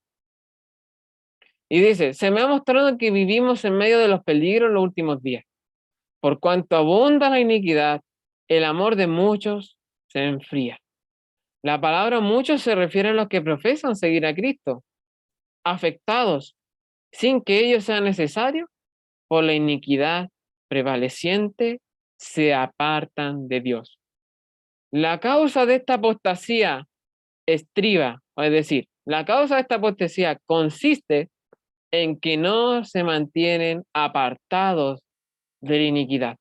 Y dice, se me ha mostrado que vivimos en medio de los peligros en los últimos días. Por cuanto abunda la iniquidad, el amor de muchos se enfría. La palabra muchos se refiere a los que profesan seguir a Cristo, afectados, sin que ello sea necesario, por la iniquidad prevaleciente, se apartan de Dios. La causa de esta apostasía estriba, es decir, la causa de esta apostasía consiste en que no se mantienen apartados de la iniquidad.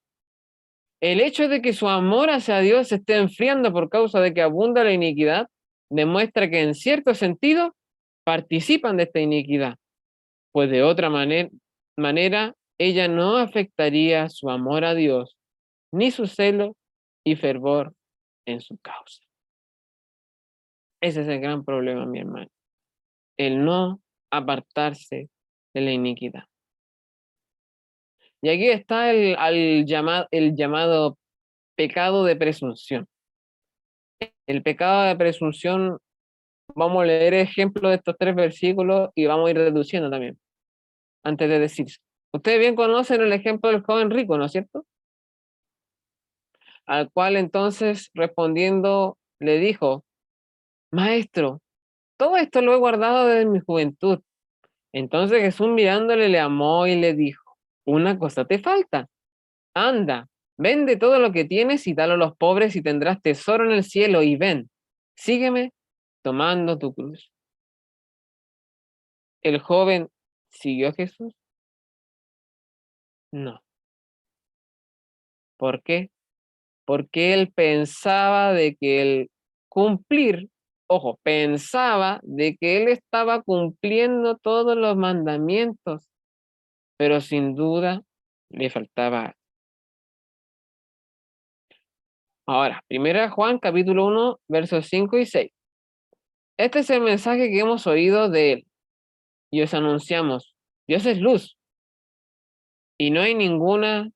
El hecho de que su amor hacia Dios se esté enfriando por causa de que abunda la iniquidad demuestra que en cierto sentido participan de esta iniquidad, pues de otra manera ella no afectaría su amor a Dios, ni su celo y fervor en su causa. Ese es el gran problema, mi hermano, el no apartarse de la iniquidad. Y aquí está el llamado pecado de presunción. El pecado de presunción, vamos a leer ejemplos de estos 3 versículos y vamos a ir deduciendo también, antes de decir. Ustedes bien conocen el ejemplo del joven rico, ¿no es cierto? Al cual entonces respondiendo le dijo, Maestro, todo esto lo he guardado desde mi juventud. Entonces Jesús mirándole le amó y le dijo, una cosa te falta. Anda, vende todo lo que tienes y dalo a los pobres y tendrás tesoro en el cielo y ven, sígueme tomando tu cruz. ¿El joven siguió a Jesús? No. ¿Por qué? Porque él pensaba de que el cumplir, ojo, pensaba de que él estaba cumpliendo todos los mandamientos, pero sin duda le faltaba. Ahora, 1 Juan capítulo 1, versos 5 y 6. Este es el mensaje que hemos oído de él y os anunciamos. Dios es luz y no hay ninguna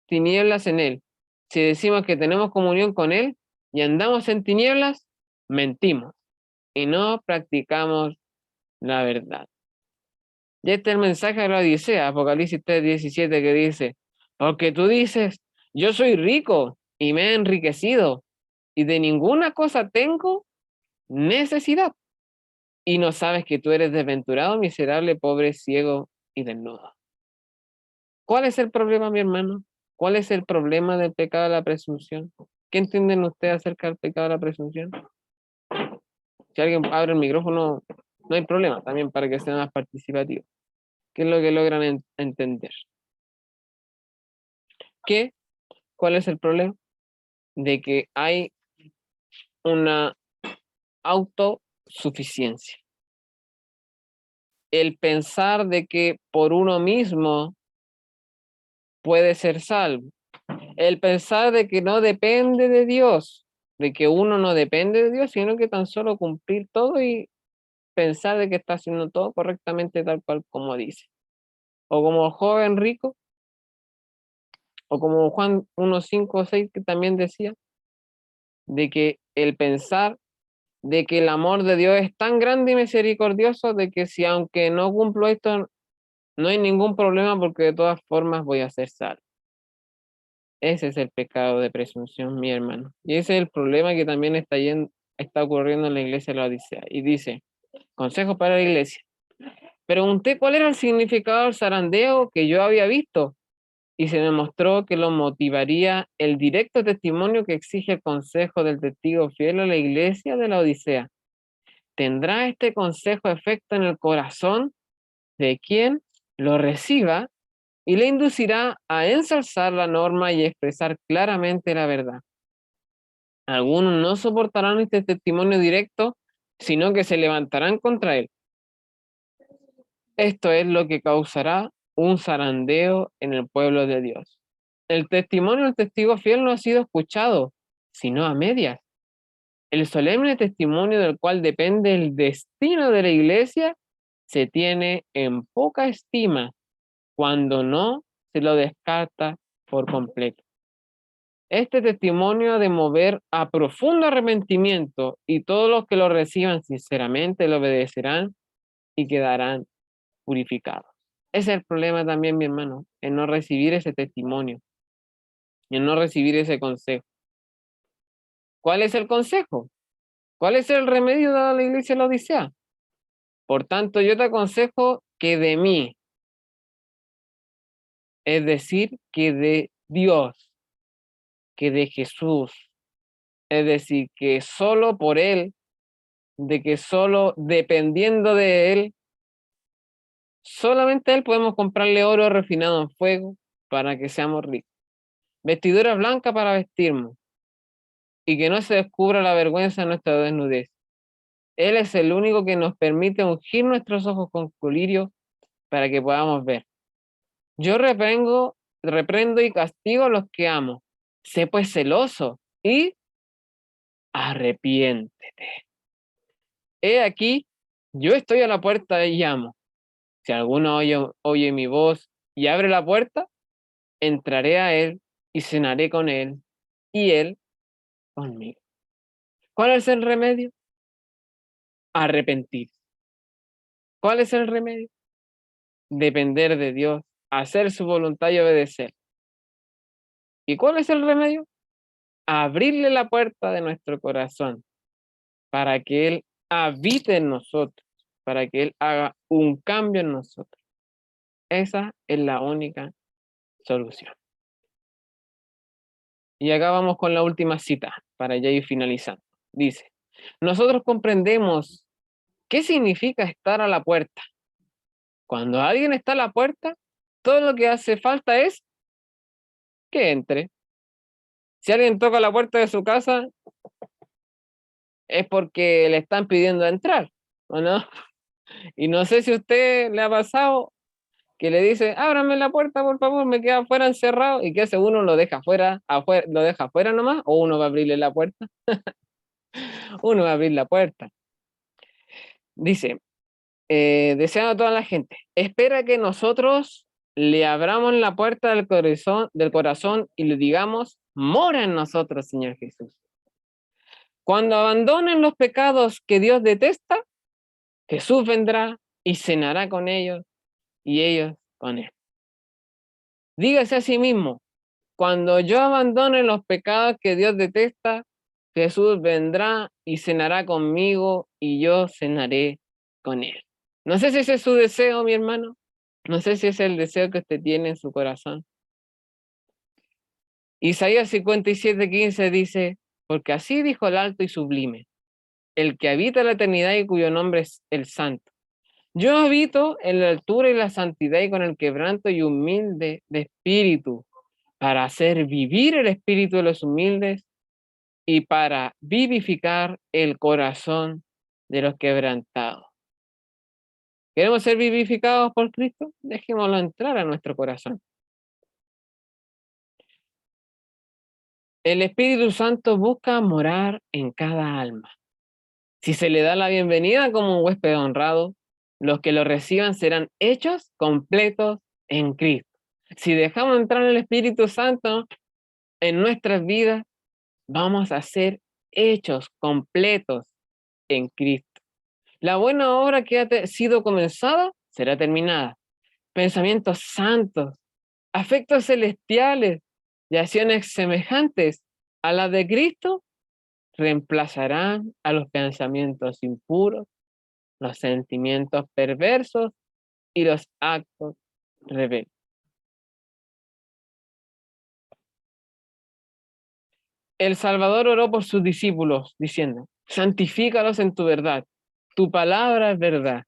tinieblas en él. Si decimos que tenemos comunión con él y andamos en tinieblas, mentimos y no practicamos la verdad. Y este es el mensaje de la Odisea, Apocalipsis 3:17, que dice, porque tú dices, yo soy rico y me he enriquecido y de ninguna cosa tengo necesidad. Y no sabes que tú eres desventurado, miserable, pobre, ciego y desnudo. ¿Cuál es el problema, mi hermano? ¿Cuál es el problema del pecado de la presunción? ¿Qué entienden ustedes acerca del pecado de la presunción? Si alguien abre el micrófono, no hay problema, también para que sea más participativo. ¿Qué es lo que logran entender? ¿Qué? ¿Cuál es el problema? De que hay una autosuficiencia. El pensar de que por uno mismo puede ser salvo. El pensar de que no depende de Dios, de que uno no depende de Dios, sino que tan solo cumplir todo y pensar de que está haciendo todo correctamente tal cual como dice. O como joven rico, o como Juan 1, 5 o 6 que también decía, de que el pensar de que el amor de Dios es tan grande y misericordioso de que si aunque no cumplo esto, no hay ningún problema porque de todas formas voy a ser salvo. Ese es el pecado de presunción, mi hermano. Y ese es el problema que también está ocurriendo en la iglesia de la Odisea. Y dice, consejo para la iglesia. Pregunté cuál era el significado del zarandeo que yo había visto y se me mostró que lo motivaría el directo testimonio que exige el consejo del testigo fiel a la iglesia de la Odisea. ¿Tendrá este consejo efecto en el corazón de quien lo reciba y le inducirá a ensalzar la norma y expresar claramente la verdad? Algunos no soportarán este testimonio directo, sino que se levantarán contra él. Esto es lo que causará un zarandeo en el pueblo de Dios. El testimonio del testigo fiel no ha sido escuchado, sino a medias. El solemne testimonio del cual depende el destino de la iglesia se tiene en poca estima cuando no se lo descarta por completo. Este testimonio ha de mover a profundo arrepentimiento y todos los que lo reciban sinceramente lo obedecerán y quedarán purificados. Ese es el problema también, mi hermano, en no recibir ese testimonio, en no recibir ese consejo. ¿Cuál es el consejo? ¿Cuál es el remedio de la iglesia de la Odisea? Por tanto, yo te aconsejo que de mí, es decir, que de Dios, que de Jesús, es decir, que solo por Él, de que solo dependiendo de Él, solamente a Él podemos comprarle oro refinado en fuego para que seamos ricos, vestiduras blancas para vestirnos y que no se descubra la vergüenza de nuestra desnudez, Él es el único que nos permite ungir nuestros ojos con colirio para que podamos ver. Yo reprendo y castigo a los que amo. Sé pues celoso y arrepiéntete. He aquí, yo estoy a la puerta y llamo. Si alguno oye mi voz y abre la puerta, entraré a él y cenaré con él y él conmigo. ¿Cuál es el remedio? Arrepentir. ¿Cuál es el remedio? Depender de Dios, hacer su voluntad y obedecer. ¿Y cuál es el remedio? Abrirle la puerta de nuestro corazón para que Él habite en nosotros, para que Él haga un cambio en nosotros. Esa es la única solución. Y acá vamos con la última cita para ya ir finalizando. Dice, nosotros comprendemos qué significa estar a la puerta. Cuando alguien está a la puerta, todo lo que hace falta es que entre. Si alguien toca la puerta de su casa, es porque le están pidiendo entrar, ¿o no? Y no sé si a usted le ha pasado que le dice, ábrame la puerta, por favor, me queda afuera encerrado, y que hace uno lo deja afuera, lo deja afuera nomás, o uno va a abrirle la puerta, uno va a abrir la puerta. Dice, deseando a toda la gente, espera que nosotros le abramos la puerta del corazón y le digamos, mora en nosotros, Señor Jesús. Cuando abandonen los pecados que Dios detesta, Jesús vendrá y cenará con ellos y ellos con él. Dígase a sí mismo, cuando yo abandone los pecados que Dios detesta, Jesús vendrá y cenará conmigo y yo cenaré con él. No sé si ese es su deseo, mi hermano. No sé si es el deseo que usted tiene en su corazón. Isaías 57:15 dice, porque así dijo el alto y sublime, el que habita la eternidad y cuyo nombre es el Santo. Yo habito en la altura y la santidad y con el quebranto y humilde de espíritu, para hacer vivir el espíritu de los humildes y para vivificar el corazón de los quebrantados. ¿Queremos ser vivificados por Cristo? Dejémoslo entrar a nuestro corazón. El Espíritu Santo busca morar en cada alma. Si se le da la bienvenida como un huésped honrado, los que lo reciban serán hechos completos en Cristo. Si dejamos entrar el Espíritu Santo en nuestras vidas, vamos a ser hechos completos en Cristo. La buena obra que ha sido comenzada será terminada. Pensamientos santos, afectos celestiales y acciones semejantes a las de Cristo reemplazarán a los pensamientos impuros, los sentimientos perversos y los actos rebeldes. El Salvador oró por sus discípulos, diciendo, santifícalos en tu verdad, tu palabra es verdad.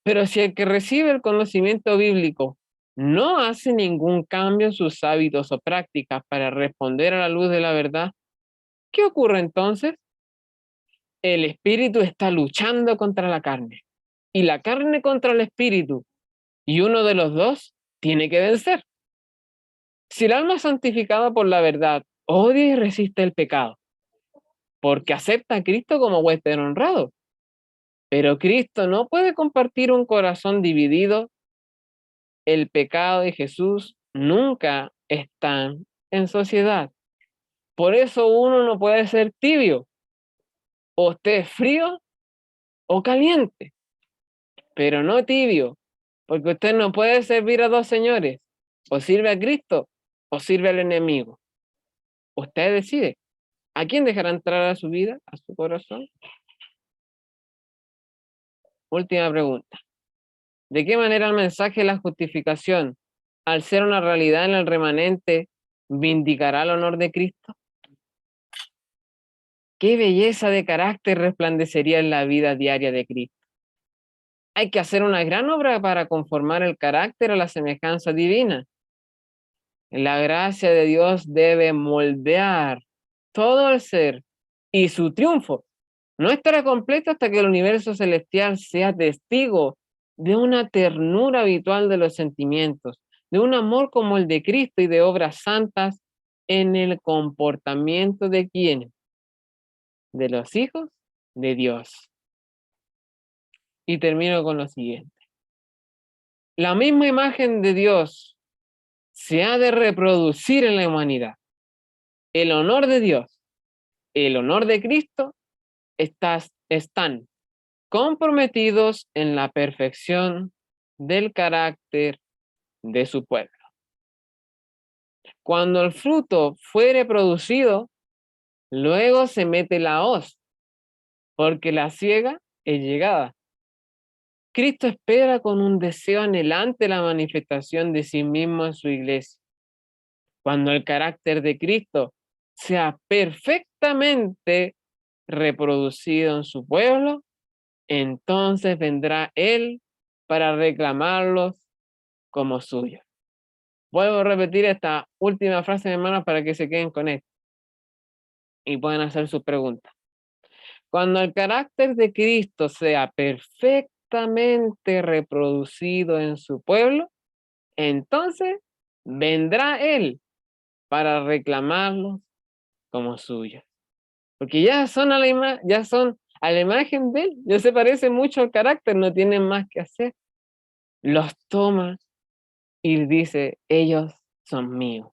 Pero si el que recibe el conocimiento bíblico no hace ningún cambio en sus hábitos o prácticas para responder a la luz de la verdad, ¿qué ocurre entonces? El espíritu está luchando contra la carne y la carne contra el espíritu, y uno de los dos tiene que vencer. Si el alma santificada por la verdad odia y resiste el pecado, porque acepta a Cristo como huésped honrado, pero Cristo no puede compartir un corazón dividido. El pecado de Jesús nunca están en sociedad. Por eso uno no puede ser tibio. O usted es frío o caliente, pero no tibio, porque usted no puede servir a dos señores. O sirve a Cristo o sirve al enemigo. Usted decide. ¿A quién dejará entrar a su vida, a su corazón? Última pregunta. ¿De qué manera el mensaje de la justificación, al ser una realidad en el remanente, vindicará el honor de Cristo? ¿Qué belleza de carácter resplandecería en la vida diaria de Cristo? Hay que hacer una gran obra para conformar el carácter a la semejanza divina. La gracia de Dios debe moldear todo el ser y su triunfo No estará completo hasta que el universo celestial sea testigo de una ternura habitual de los sentimientos, de un amor como el de Cristo y de obras santas en el comportamiento de quienes, de los hijos de Dios. Y termino con lo siguiente. La misma imagen de Dios se ha de reproducir en la humanidad. El honor de Dios, el honor de Cristo están comprometidos en la perfección del carácter de su pueblo. Cuando el fruto fuere producido, luego se mete la hoz, porque la siega es llegada. Cristo espera con un deseo anhelante la manifestación de sí mismo en su iglesia. Cuando el carácter de Cristo sea perfectamente reproducido en su pueblo, entonces vendrá Él para reclamarlos como suyos. Vuelvo a repetir esta última frase, hermanos, para que se queden con esto y puedan hacer sus preguntas. Cuando el carácter de Cristo sea perfectamente reproducido en su pueblo, entonces vendrá Él para reclamarlos como suyos. Porque ya son a la imagen de Él, ya se parece mucho al carácter, no tienen más que hacer. Los toma y dice, ellos son míos,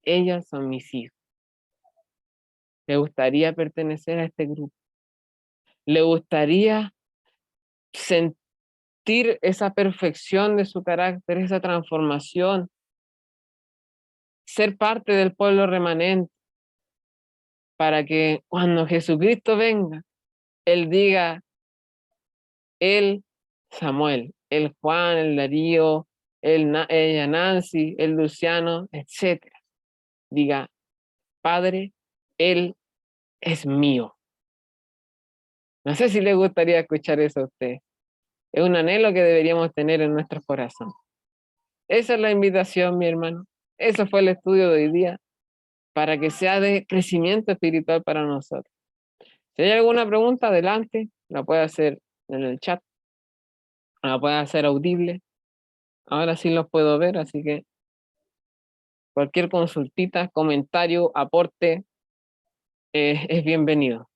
ellos son mis hijos. ¿Le gustaría pertenecer a este grupo? ¿Le gustaría sentir esa perfección de su carácter, esa transformación? Ser parte del pueblo remanente para que cuando Jesucristo venga, Él diga, el Samuel, el Juan, el Darío, ella Nancy, el Luciano, etcétera. Diga, Padre, Él es mío. No sé si le gustaría escuchar eso a usted. Es un anhelo que deberíamos tener en nuestro corazón. Esa es la invitación, mi hermano. Eso fue el estudio de hoy día, para que sea de crecimiento espiritual para nosotros. Si hay alguna pregunta, adelante, la puede hacer en el chat, la puede hacer audible. Ahora sí los puedo ver, así que cualquier consultita, comentario, aporte, es bienvenido.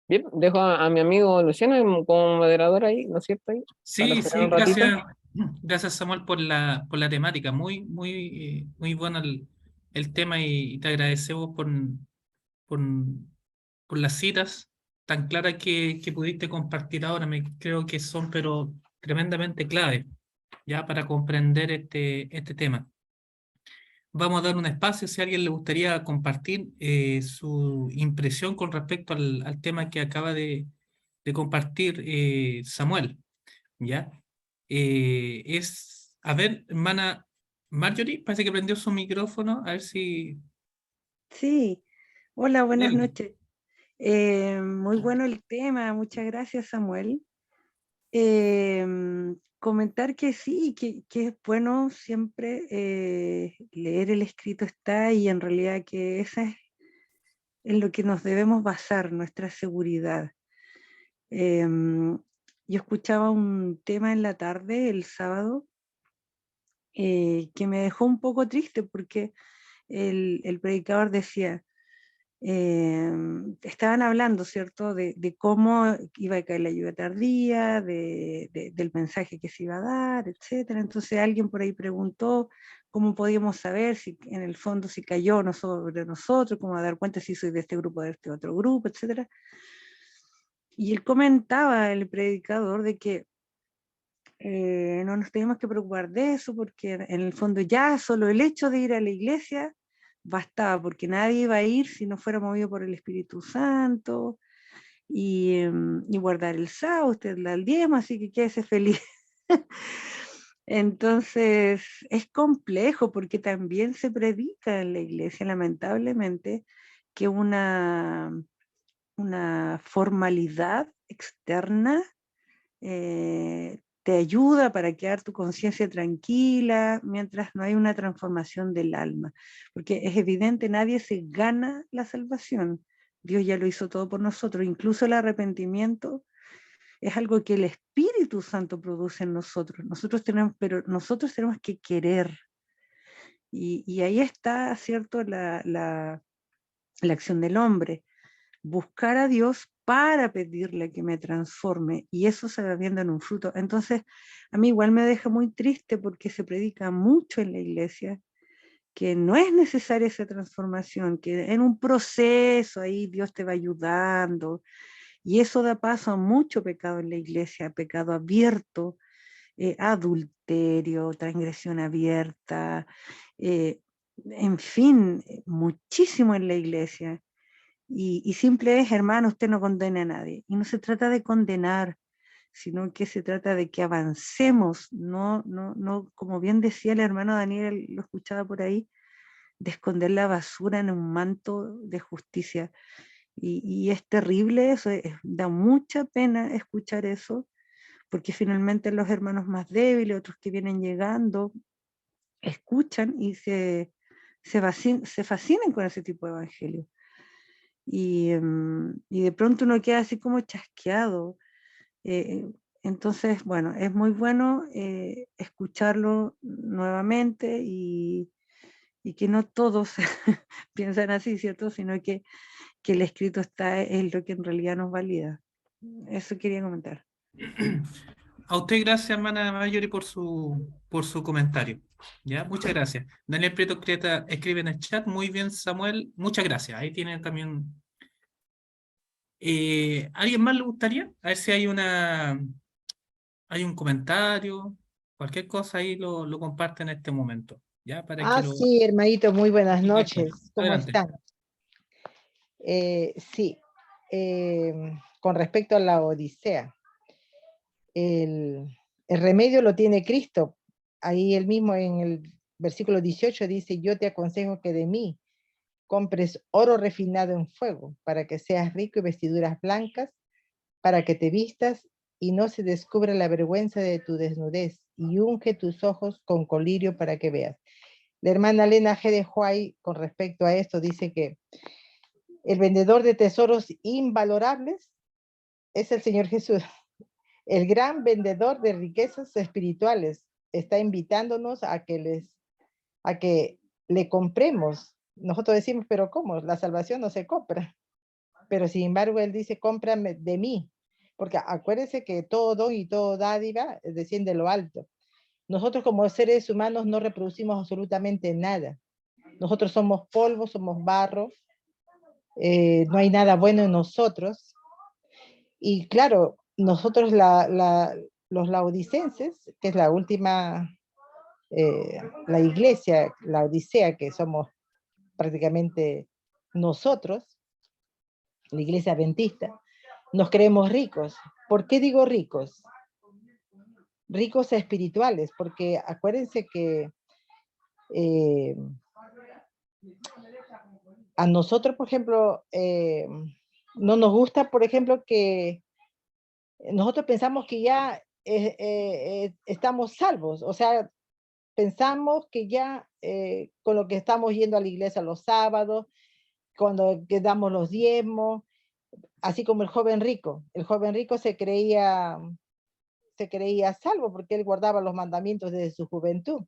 Bien, dejo a mi amigo Luciano como moderador ahí, ¿no es cierto? Ahí, para Sí, esperar sí, un ratito. gracias Samuel por la temática, muy bueno el tema y te agradecemos por, por las citas tan claras que pudiste compartir ahora, creo que son pero tremendamente clave ya para comprender este tema. Vamos a dar un espacio si a alguien le gustaría compartir su impresión con respecto al tema que acaba de compartir Samuel. ¿Ya? A ver, hermana Marjorie, parece que prendió su micrófono, a ver si... Sí, hola, buenas Adelante. noches. Muy bueno el tema, muchas gracias Samuel. Comentar que sí, que es bueno siempre leer el escrito está y en realidad que esa es en lo que nos debemos basar, nuestra seguridad. Yo escuchaba un tema en la tarde, el sábado, que me dejó un poco triste porque el predicador decía, estaban hablando, ¿cierto?, de cómo iba a caer la lluvia tardía, del mensaje que se iba a dar, etcétera. Entonces alguien por ahí preguntó cómo podíamos saber si en el fondo si cayó no sobre nosotros, cómo dar cuenta si soy de este grupo o de este otro grupo, etcétera. Y él comentaba, el predicador, de que no nos tenemos que preocupar de eso porque en el fondo ya solo el hecho de ir a la iglesia bastaba, porque nadie iba a ir si no fuera movido por el Espíritu Santo y guardar el sábado, usted da el diezmo, así que quédese feliz. Entonces es complejo porque también se predica en la iglesia, lamentablemente, que una formalidad externa te ayuda para quedar tu conciencia tranquila mientras no hay una transformación del alma. Porque es evidente, nadie se gana la salvación. Dios ya lo hizo todo por nosotros. Incluso el arrepentimiento es algo que el Espíritu Santo produce en nosotros. Pero nosotros tenemos que querer. Y ahí está, ¿cierto?, la acción del hombre. Buscar a Dios para pedirle que me transforme, y eso se va viendo en un fruto. Entonces, a mí igual me deja muy triste porque se predica mucho en la iglesia que no es necesaria esa transformación, que en un proceso ahí Dios te va ayudando, y eso da paso a mucho pecado en la iglesia, pecado abierto, adulterio, transgresión abierta, en fin, muchísimo en la iglesia. Y simple es, hermano, usted no condena a nadie. Y no se trata de condenar, sino que se trata de que avancemos, no, como bien decía el hermano Daniel, lo escuchaba por ahí, de esconder la basura en un manto de justicia. Y es terrible eso, da mucha pena escuchar eso, porque finalmente los hermanos más débiles, otros que vienen llegando, escuchan y se fascinan con ese tipo de evangelio. Y de pronto uno queda así como chasqueado. Entonces, bueno, es muy bueno escucharlo nuevamente y que no todos piensan así, ¿cierto? Sino que el escrito es lo que en realidad nos valida. Eso quería comentar. A usted gracias, hermana Mayori, por su comentario. ¿Ya? Muchas gracias. Daniel Prieto escribe en el chat. Muy bien, Samuel. Muchas gracias. Ahí tiene también. ¿Alguien más le gustaría? A ver si hay un comentario, cualquier cosa ahí lo comparte en este momento. ¿Ya? Para que lo Sí, hermanito, muy buenas compartan. noches. ¿Cómo Adelante. están? Sí, con respecto a la Odisea, el remedio lo tiene Cristo. Ahí él mismo en el versículo 18 dice, yo te aconsejo que de mí compres oro refinado en fuego, para que seas rico y vestiduras blancas, para que te vistas y no se descubra la vergüenza de tu desnudez, y unge tus ojos con colirio para que veas. La hermana Elena G. de Huay, con respecto a esto, dice que el vendedor de tesoros invalorables es el Señor Jesús. El gran vendedor de riquezas espirituales está invitándonos a que le compremos. Nosotros decimos, pero ¿cómo? La salvación no se compra. Pero sin embargo, él dice, cómprame de mí. Porque acuérdense que todo don y todo dádiva desciende de lo alto. Nosotros como seres humanos no reproducimos absolutamente nada. Nosotros somos polvo, somos barro, no hay nada bueno en nosotros. Y claro, nosotros los laodicenses, que es la última, la iglesia, la Odisea, que somos prácticamente nosotros, la iglesia adventista, nos creemos ricos. ¿Por qué digo ricos? Ricos espirituales, porque acuérdense que a nosotros, por ejemplo, no nos gusta, por ejemplo, que nosotros pensamos que ya estamos salvos, o sea, pensamos que ya con lo que estamos yendo a la iglesia los sábados, cuando damos los diezmos, así como el joven rico se creía salvo porque él guardaba los mandamientos desde su juventud.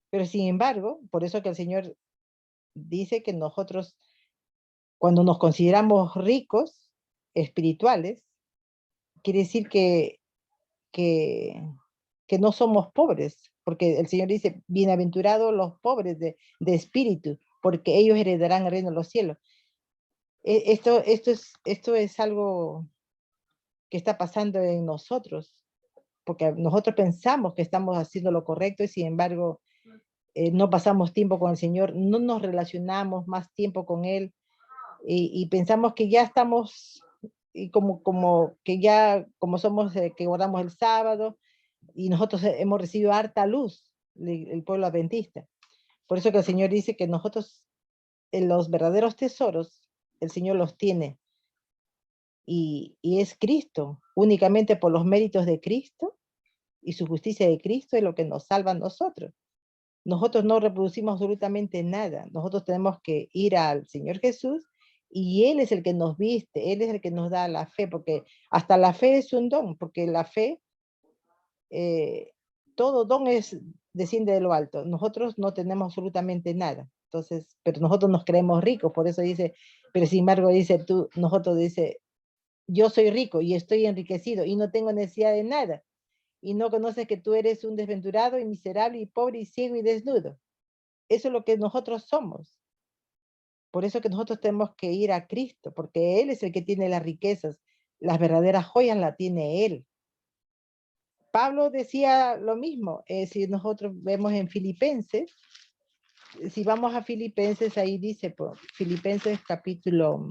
Pero sin embargo, por eso que el Señor dice que nosotros, cuando nos consideramos ricos, espirituales, quiere decir que no somos pobres, porque el Señor dice, bienaventurados los pobres de espíritu, porque ellos heredarán el reino de los cielos. Esto es algo que está pasando en nosotros, porque nosotros pensamos que estamos haciendo lo correcto y sin embargo no pasamos tiempo con el Señor, no nos relacionamos más tiempo con Él y pensamos que ya estamos, y como que ya, como somos que guardamos el sábado y nosotros hemos recibido harta luz, el pueblo adventista. Por eso que el Señor dice que nosotros, los verdaderos tesoros, el Señor los tiene. Y es Cristo, únicamente por los méritos de Cristo, y su justicia de Cristo es lo que nos salva a nosotros. Nosotros no reproducimos absolutamente nada. Nosotros tenemos que ir al Señor Jesús y Él es el que nos viste, Él es el que nos da la fe, porque hasta la fe es un don, porque la fe, todo don desciende de lo alto. Nosotros no tenemos absolutamente nada. Entonces, pero nosotros nos creemos ricos, por eso dice, pero sin embargo dice nosotros dice, yo soy rico y estoy enriquecido y no tengo necesidad de nada. Y no conoces que tú eres un desventurado y miserable y pobre y ciego y desnudo. Eso es lo que nosotros somos. Por eso que nosotros tenemos que ir a Cristo, porque Él es el que tiene las riquezas. Las verdaderas joyas las tiene Él. Pablo decía lo mismo. Si nosotros vemos en Filipenses, si vamos a Filipenses, ahí dice, Filipenses capítulo,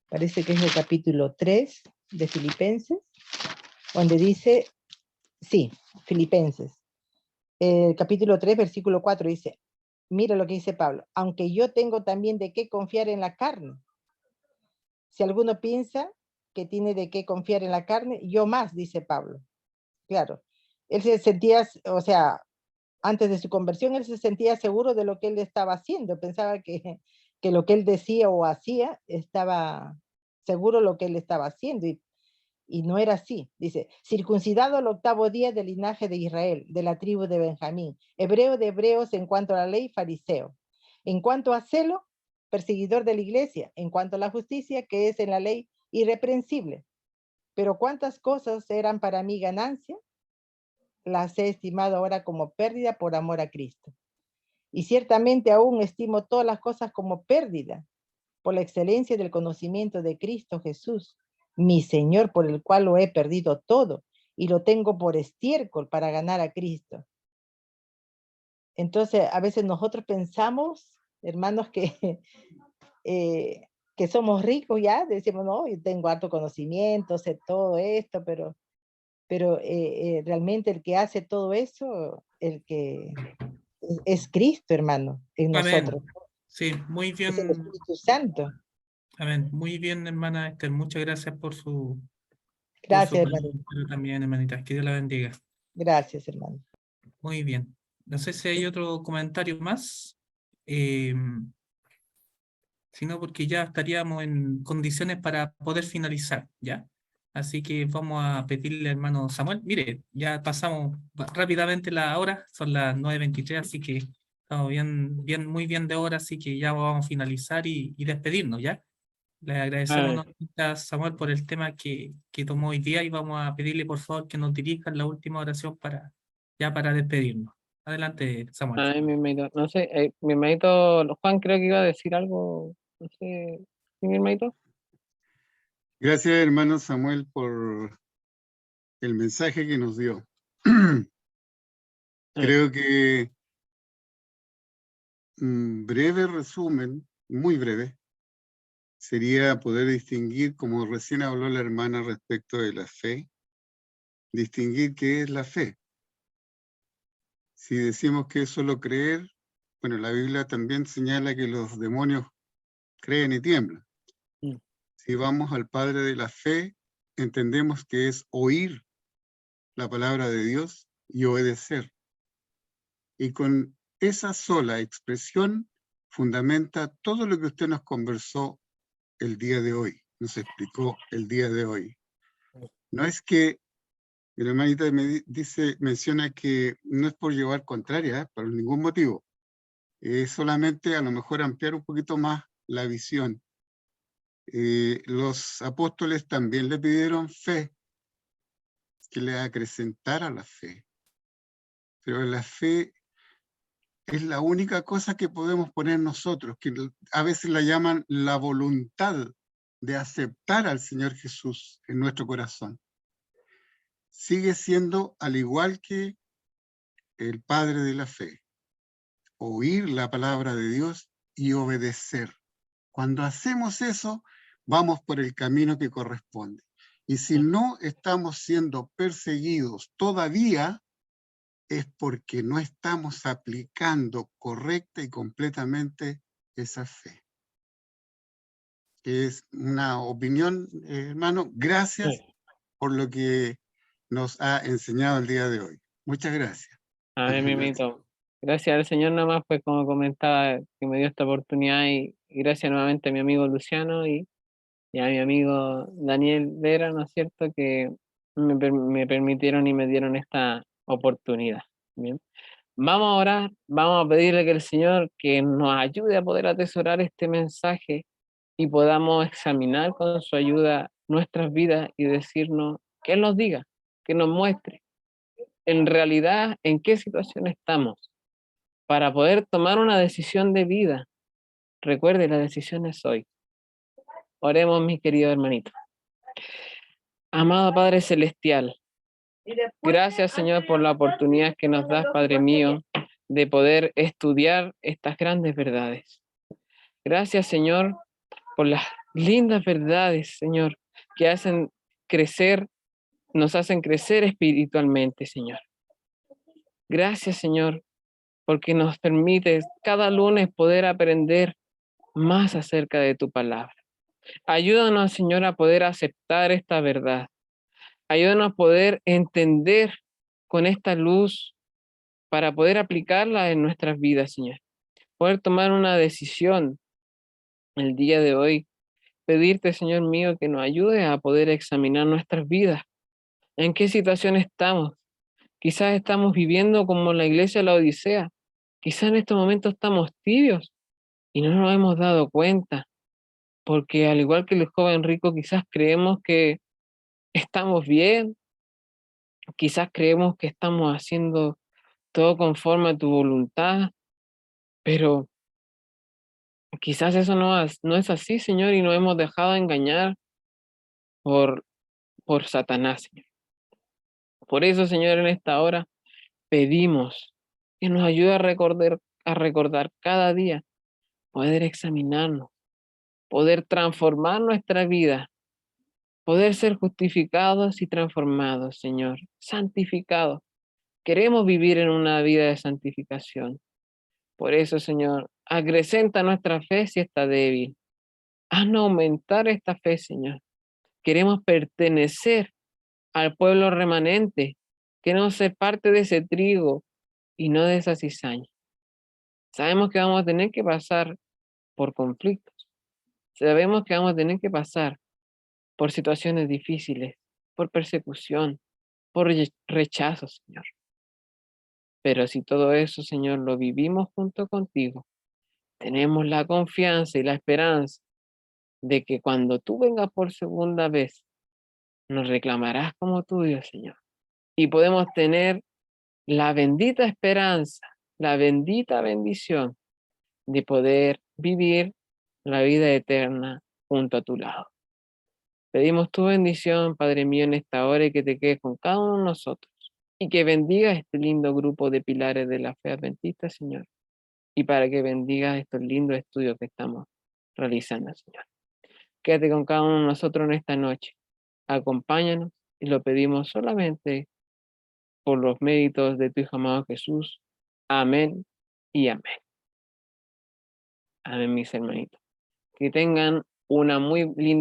parece que es el capítulo 3 de Filipenses, donde dice, sí, Filipenses, capítulo 3, versículo 4 dice, mira lo que dice Pablo, aunque yo tengo también de qué confiar en la carne. Si alguno piensa que tiene de qué confiar en la carne, yo más, dice Pablo. Claro, él se sentía, o sea, antes de su conversión, él se sentía seguro de lo que él estaba haciendo, pensaba que lo que él decía o hacía, estaba seguro lo que él estaba haciendo, y no era así. Dice, circuncidado al 8º día del linaje de Israel, de la tribu de Benjamín, hebreo de hebreos en cuanto a la ley, fariseo. En cuanto a celo, perseguidor de la iglesia. En cuanto a la justicia, que es en la ley, irreprensible. Pero cuántas cosas eran para mí ganancia, las he estimado ahora como pérdida por amor a Cristo. Y ciertamente aún estimo todas las cosas como pérdida, por la excelencia del conocimiento de Cristo Jesús, mi Señor, por el cual lo he perdido todo y lo tengo por estiércol para ganar a Cristo. Entonces, a veces nosotros pensamos, hermanos, que somos ricos ya, decimos, no, yo tengo harto conocimiento, sé todo esto, pero realmente el que hace todo eso, el que es Cristo, hermano, en Amén. nosotros. Sí, muy Es el bien. Espíritu Santo. Amén. Muy bien, hermana Esther. Muchas gracias por su Gracias, hermano. comentario también, hermanita. Que Dios la bendiga. Gracias, hermano. Muy bien. No sé si hay otro comentario más. Si no, porque ya estaríamos en condiciones para poder finalizar, ¿ya? Así que vamos a pedirle al hermano Samuel. Mire, ya pasamos rápidamente la hora, son las 9:23, así que estamos muy bien de hora, así que ya vamos a finalizar y despedirnos, ¿ya? Le agradecemos nuevamente a Samuel por el tema que tomó hoy día y vamos a pedirle por favor que nos dirija la última oración para despedirnos. Adelante, Samuel. Ay, mi hermanito, no sé, mi hermanito Juan creo que iba a decir algo, no sé, ¿sí, mi hermanito? Gracias, hermano Samuel, por el mensaje que nos dio. Creo que un breve resumen, muy breve, sería poder distinguir, como recién habló la hermana respecto de la fe, distinguir qué es la fe. Si decimos que es solo creer, bueno, la Biblia también señala que los demonios creen y tiemblan. Si vamos al Padre de la fe, entendemos que es oír la palabra de Dios y obedecer. Y con esa sola expresión fundamenta todo lo que usted nos conversó el día de hoy, nos explicó el día de hoy. No es que, mi hermanita menciona que no es por llevar contraria, por ningún motivo. Es solamente a lo mejor ampliar un poquito más la visión. Los apóstoles también le pidieron fe, que le acrecentara la fe. Pero la fe es la única cosa que podemos poner nosotros, que a veces la llaman la voluntad de aceptar al Señor Jesús en nuestro corazón. Sigue siendo al igual que el Padre de la fe, oír la palabra de Dios y obedecer. Cuando hacemos eso, vamos por el camino que corresponde. Y si no estamos siendo perseguidos todavía, es porque no estamos aplicando correcta y completamente esa fe. Es una opinión, hermano. Gracias por lo que nos ha enseñado el día de hoy. Muchas gracias. Amén, Gracias. mimito. Gracias al Señor nomás, pues como comentaba, que me dio esta oportunidad y gracias nuevamente a mi amigo Luciano y a mi amigo Daniel Vera, ¿no es cierto?, que me permitieron y me dieron esta oportunidad. Bien. Vamos a orar, vamos a pedirle que el Señor que nos ayude a poder atesorar este mensaje y podamos examinar con su ayuda nuestras vidas y decirnos, que Él nos diga, que nos muestre en realidad en qué situación estamos para poder tomar una decisión de vida. Recuerde, la decisión es hoy. Oremos, mis queridos hermanitos. Amado Padre Celestial, gracias, Señor, por la oportunidad que nos das, Padre mío, de poder estudiar estas grandes verdades. Gracias, Señor, por las lindas verdades, Señor, que hacen crecer, nos hacen crecer espiritualmente, Señor. Gracias, Señor, porque nos permites cada lunes poder aprender más acerca de tu palabra. Ayúdanos, Señor, a poder aceptar esta verdad. Ayúdanos a poder entender con esta luz para poder aplicarla en nuestras vidas, Señor. Poder tomar una decisión el día de hoy. Pedirte, Señor mío, que nos ayude a poder examinar nuestras vidas. ¿En qué situación estamos? Quizás estamos viviendo como la iglesia de la Odisea. Quizás en estos momentos estamos tibios y no nos hemos dado cuenta. Porque al igual que el joven rico, quizás creemos que estamos bien. Quizás creemos que estamos haciendo todo conforme a tu voluntad. Pero quizás eso no es así, Señor, y nos hemos dejado engañar por, por Satanás, Señor. Por eso, Señor, en esta hora pedimos que nos ayude a recordar cada día, poder examinarnos, poder transformar nuestra vida, poder ser justificados y transformados, Señor, santificados. Queremos vivir en una vida de santificación. Por eso, Señor, acrecenta nuestra fe si está débil. Haznos aumentar esta fe, Señor. Queremos pertenecer al pueblo remanente. Queremos ser parte de ese trigo y no de esa cizaña. Sabemos que vamos a tener que pasar por conflictos. Sabemos que vamos a tener que pasar por situaciones difíciles, por persecución, por rechazo, Señor. Pero si todo eso, Señor, lo vivimos junto contigo, tenemos la confianza y la esperanza de que cuando tú vengas por segunda vez, nos reclamarás como tuyo, Señor. Y podemos tener la bendita esperanza, la bendita bendición de poder vivir la vida eterna junto a tu lado. Pedimos tu bendición, Padre mío, en esta hora y que te quedes con cada uno de nosotros y que bendiga este lindo grupo de pilares de la fe adventista, Señor, y para que bendiga estos lindos estudios que estamos realizando, Señor. Quédate con cada uno de nosotros en esta noche. Acompáñanos y lo pedimos solamente por los méritos de tu Hijo amado Jesús. Amén y amén. Amén, mis hermanitos. Que tengan una muy linda